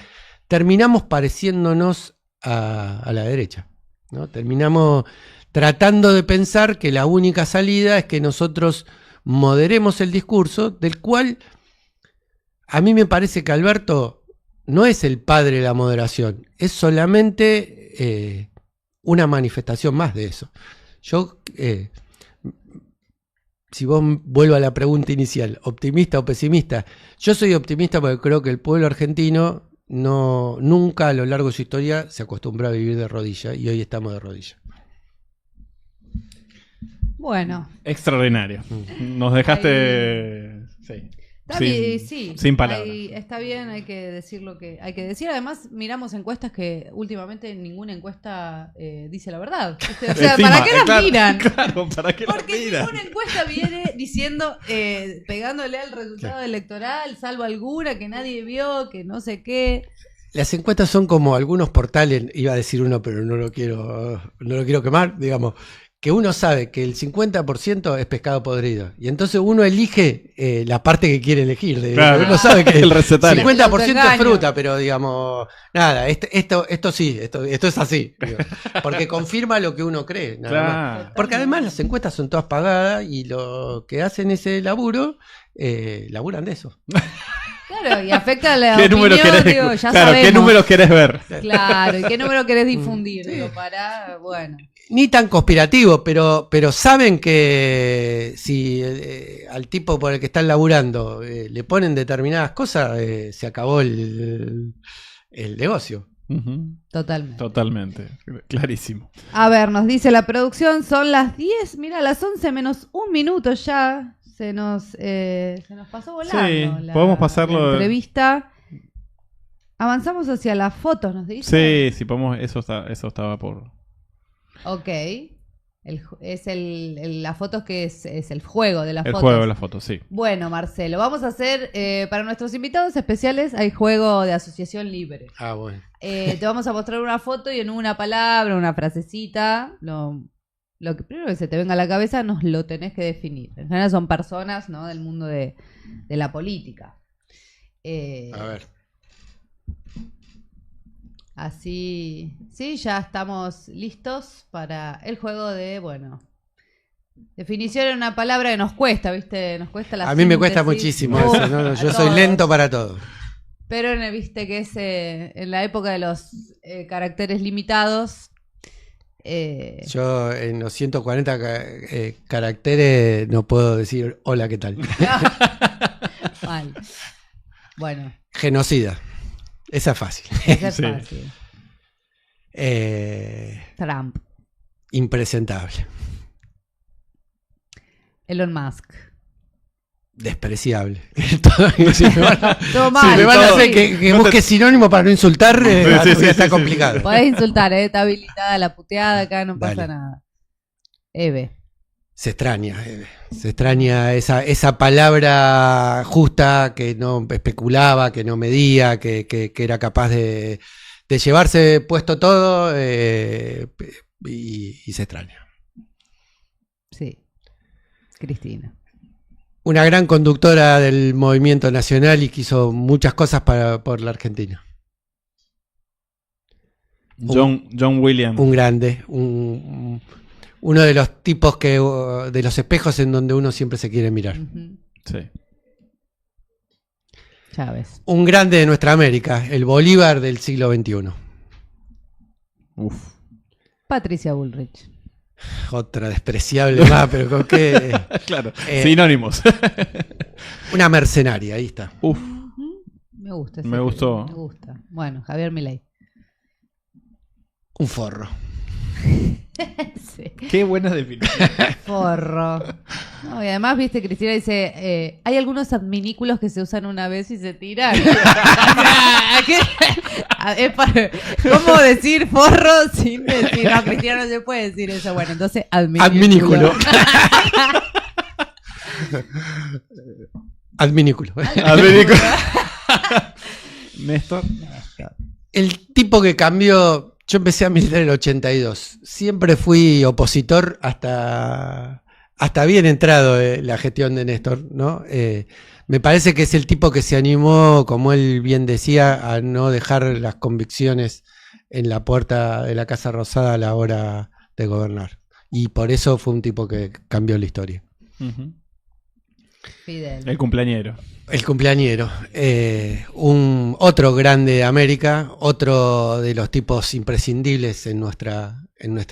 terminamos pareciéndonos a la derecha, ¿no? Terminamos tratando de pensar que la única salida es que nosotros moderemos el discurso, del cual a mí me parece que Alberto no es el padre de la moderación, es solamente... una manifestación más de eso. Yo, si vos vuelvo a la pregunta inicial, ¿optimista o pesimista? Yo soy optimista porque creo que el pueblo argentino nunca a lo largo de su historia se acostumbró a vivir de rodillas, y hoy estamos de rodillas. Bueno. Extraordinario. Nos dejaste... Sí. Sin palabras. Está bien, hay que decir lo que hay que decir. Además, miramos encuestas que últimamente ninguna encuesta dice la verdad. O sea, ¿para qué las miran? Claro, ¿para qué Porque las miran? ninguna encuesta viene diciendo, pegándole al resultado electoral, salvo alguna que nadie vio, que no sé qué. Las encuestas son como algunos portales, iba a decir uno, pero no lo quiero quemar, digamos, que uno sabe que el 50% es pescado podrido, y entonces uno elige la parte que quiere elegir. Claro. Uno sabe que el recetario. 50% es fruta, pero digamos, nada, esto sí, esto es así, digo, porque confirma lo que uno cree, nada Claro. más. Porque además las encuestas son todas pagadas, y lo que hacen ese laburo, laburan de eso. Claro, y afecta a la ¿Qué opinión, número querés, digo, ya claro, sabemos. ¿qué número querés ver? Claro, y qué número querés difundir, digo, para, bueno. Ni tan conspirativo, pero saben que si al tipo por el que están laburando le ponen determinadas cosas, se acabó el negocio. Totalmente, clarísimo. A ver, nos dice la producción, son las 10, mira, las 11 menos un minuto ya. Se nos pasó volando. Sí, podemos pasarlo. La entrevista. Avanzamos hacia las fotos, nos dice. Sí, podemos, eso estaba por... Ok. Las fotos que es el juego de las fotos. El juego de las fotos, sí. Bueno, Marcelo, vamos a hacer, para nuestros invitados especiales, hay juego de asociación libre. Ah, bueno. Te vamos a mostrar una foto y en una palabra, una frasecita, lo que primero que se te venga a la cabeza nos lo tenés que definir. En general son personas, ¿no?, del mundo de la política. A ver. Así, sí, ya estamos listos para el juego de, bueno, definición en una palabra que nos cuesta, ¿viste? Nos cuesta la A mí me cuesta síntesis. muchísimo eso, ¿no? Yo soy lento para todo. Pero viste que es en la época de los caracteres limitados. Yo en los 140 caracteres no puedo decir hola, ¿qué tal? Mal. Bueno. Genocida. Esa es fácil. Esa es Sí. fácil. Trump. Impresentable. Elon Musk. Despreciable. Si me van a, Todo si mal. me van a todo. hacer que No te- busque sinónimo para no insultar, Sí, sí, está sí, complicado. Podés insultar, está habilitada la puteada, acá no pasa Dale. nada. Eve. Se extraña esa palabra justa, que no especulaba, que no medía, que era capaz de llevarse puesto todo, y se extraña. Sí. Cristina. Una gran conductora del movimiento nacional y que hizo muchas cosas por la Argentina. John Williams. Un grande, uno de los tipos de los espejos en donde uno siempre se quiere mirar. Sí. Chávez. Un grande de nuestra América, el Bolívar del siglo XXI. Uf. Patricia Bullrich. Otra despreciable más, pero con qué... Claro, sinónimos. Una mercenaria, ahí está. Uf. Me gusta. Me gustó. Me gusta. Bueno, Javier Milei. Un forro. Sí. Qué buena definición. Forro. No, y además, viste, Cristina dice, hay algunos adminículos que se usan una vez y se tiran. ¿Cómo decir forro sin decir? No, Cristina no se puede decir eso. Bueno, entonces, adminículo. Adminículo. Adminículo. Néstor. El tipo que cambió... Yo empecé a militar en el 82. Siempre fui opositor hasta bien entrado la gestión de Néstor, ¿no? Me parece que es el tipo que se animó, como él bien decía, a no dejar las convicciones en la puerta de la Casa Rosada a la hora de gobernar. Y por eso fue un tipo que cambió la historia. Uh-huh. Fidel. El cumpleañero. El cumpleañero, otro grande de América, otro de los tipos imprescindibles en nuestra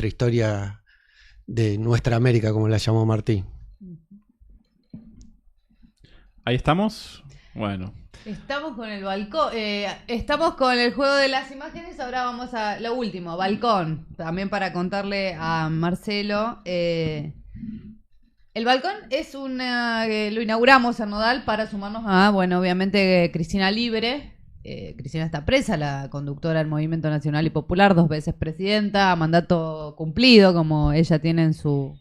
historia de nuestra América, como la llamó Martín. Ahí estamos. Bueno. Estamos con el balcón, estamos con el juego de las imágenes, ahora vamos a lo último, balcón, también para contarle a Marcelo. El balcón es lo inauguramos en Nodal para sumarnos a, bueno, obviamente Cristina Libre. Cristina está presa, la conductora del Movimiento Nacional y Popular, 2 veces presidenta, mandato cumplido, como ella tiene en su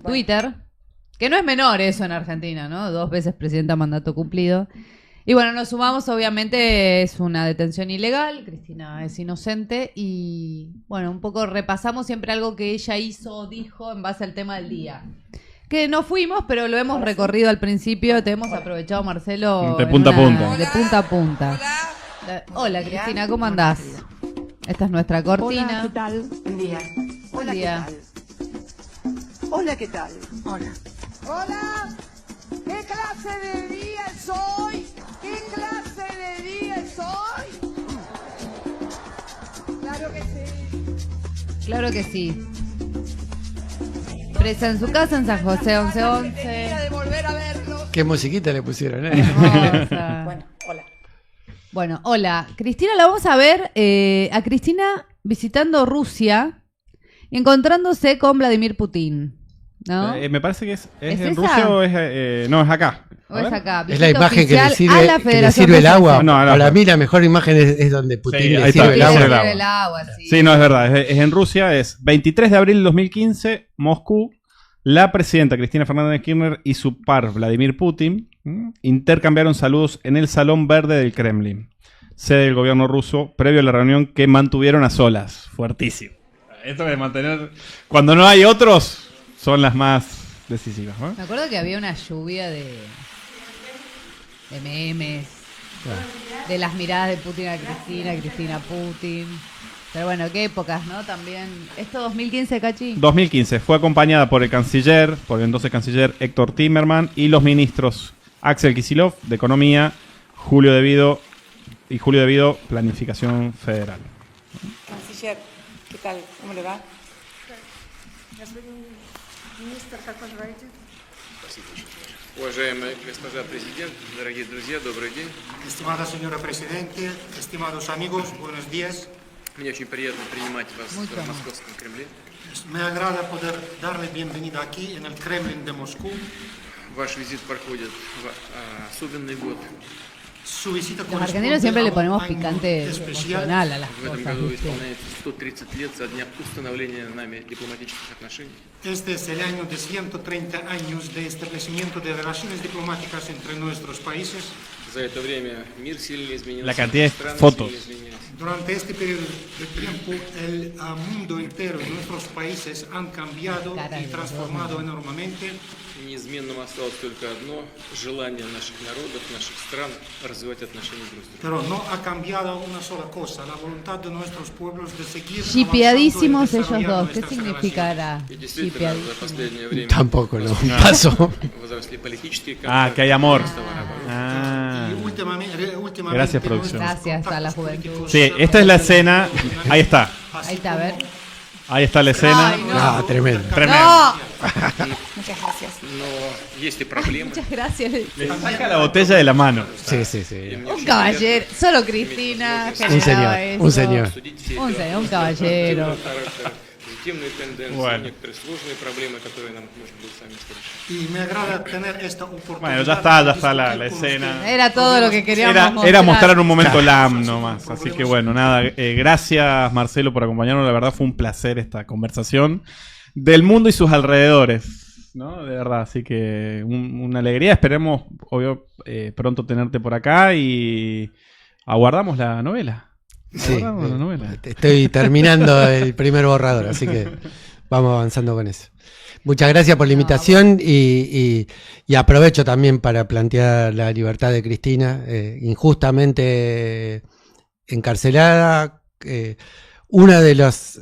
Twitter. Que no es menor eso en Argentina, ¿no? 2 veces presidenta, mandato cumplido. Y bueno, nos sumamos, obviamente, es una detención ilegal, Cristina es inocente y, bueno, un poco repasamos siempre algo que ella hizo o dijo en base al tema del día. Que no fuimos, pero lo hemos recorrido al principio, te hemos aprovechado, Marcelo. De punta a punta. De punta a punta. Hola, Cristina, ¿cómo andás? Esta es nuestra cortina. Hola, ¿qué tal? Buen día. Buen día. Hola, ¿qué tal? Hola. Hola, ¿qué clase de día es hoy? ¿Qué clase de día es hoy? Claro que sí. Claro que sí. Presa en su casa en San José 1111. De volver a verlo. ¿Qué musiquita le pusieron? Hermosa. Bueno, hola. Bueno, hola. Cristina, la vamos a ver a Cristina visitando Rusia y encontrándose con Vladimir Putin. ¿No? Me parece que es ¿Es en esa? Rusia o es... no, es acá. ¿O es acá? Es la Visita imagen que le oficial a la sirve, Federación el Rusa. agua. No, Para mí la mejor imagen es donde Putin Sí, le ahí sirve está, el le agua. sirve el agua. Sí, no, es verdad. Es en Rusia. Es 23 de abril de 2015, Moscú. La presidenta Cristina Fernández de Kirchner y su par Vladimir Putin intercambiaron saludos en el Salón Verde del Kremlin, sede del gobierno ruso, previo a la reunión que mantuvieron a solas. Fuertísimo. Esto de mantener... Cuando no hay otros, son las más decisivas, ¿no? Me acuerdo que había una lluvia de memes, de las miradas de Putin a Cristina, Cristina a Putin. Pero bueno, qué épocas, ¿no? También. ¿Esto 2015, Cachi? 2015. Fue acompañada por el canciller, por el entonces canciller Héctor Timerman y los ministros Axel Kicillof de Economía, Julio De Vido, Planificación Federal. Canciller, ¿qué tal? ¿Cómo le va? Уважаемая госпожа президент, дорогие друзья, добрый день. Estimada señora Presidente, estimados amigos, buenos días. Мне очень приятно принимать вас Muy в bien. Московском Кремле. Me agrada poder darle bienvenida aquí en el Kremlin de Moscú. Ваш визит проходит в особенный год. Su visita Los corresponde argentinos siempre a le un ponemos año picante especial. emocional a las В этом cosas. году ¿viste? исполняется 130 лет со дня установления нами дипломатических отношений. Este es el año de 130 años de establecimiento de relaciones diplomáticas entre nuestros países. За это время мир сильно изменился. La cantidad de страны fotos. сильно изменились. Durante este periodo de tiempo, el mundo entero y nuestros países han cambiado y transformado enormemente. Неизменным осталось только одно желание наших народов, наших стран развивать отношения друг с другом. Pero no ha cambiado una sola cosa, la voluntad de nuestros pueblos de seguir Shipeadísimos avanzando y ellos desarrollando dos. ¿Qué nuestras relaciones. significará? И действительно, за последнее время Tampoco, no. Paso. возросли политические Ah, контакты, que hay amor. товарооборот. Ah. Y últimamente Gracias, producción. Gracias a la juventud. Sí, esta es la escena. Ahí está. Ahí está, a ver. Ahí está la escena. Ay, no. Ah, tremendo. Tremendo. ¡No! Muchas gracias. Но есть и проблемы. Muchas gracias. Le saca la botella de la mano. Sí, sí, sí. И мне Un очень caballero. приятно Solo Cristina Un generaba señor, eso. un señor. обсудить все Un эти señor, un caballero. характер, позитивные тенденции, Bueno. некоторые сложные проблемы, которые нам нужно будет сами решить. Y me agrada tener esta oportunidad. Bueno, ya está de la discutir con escena. ustedes. Era todo lo que queríamos Era mostrar un momento Claro. LAM nomás. Así que bueno, nada. Gracias, Marcelo, por acompañarnos. La verdad fue un placer esta conversación del mundo y sus alrededores, ¿no? De verdad, así que una alegría. Esperemos, obvio, pronto tenerte por acá y aguardamos la novela. Sí, Aguardamos la novela. estoy terminando el primer borrador, así que vamos avanzando con eso. Muchas gracias por la invitación y aprovecho también para plantear la libertad de Cristina, injustamente encarcelada. Una de los...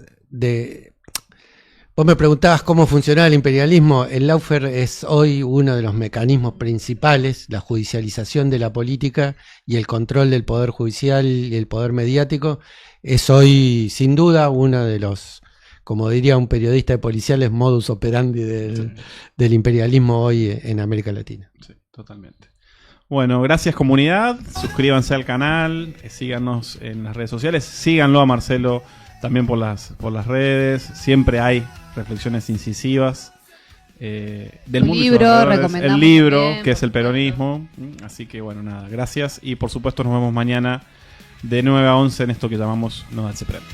Vos me preguntabas cómo funcionaba el imperialismo. El lawfare es hoy uno de los mecanismos principales, la judicialización de la política y el control del poder judicial y el poder mediático. Es hoy, sin duda, uno de los, como diría un periodista de policiales, modus operandi del imperialismo hoy en América Latina. Sí, totalmente. Bueno, gracias comunidad. Suscríbanse al canal, síganos en las redes sociales, síganlo a Marcelo también por las redes. Siempre hay reflexiones incisivas del mundo. y sus libro, alrededores. recomendamos El libro, también, que es el por supuesto. peronismo. Así que bueno, nada, gracias. Y por supuesto nos vemos mañana de 9 a 11 en esto que llamamos No Darse Prenda.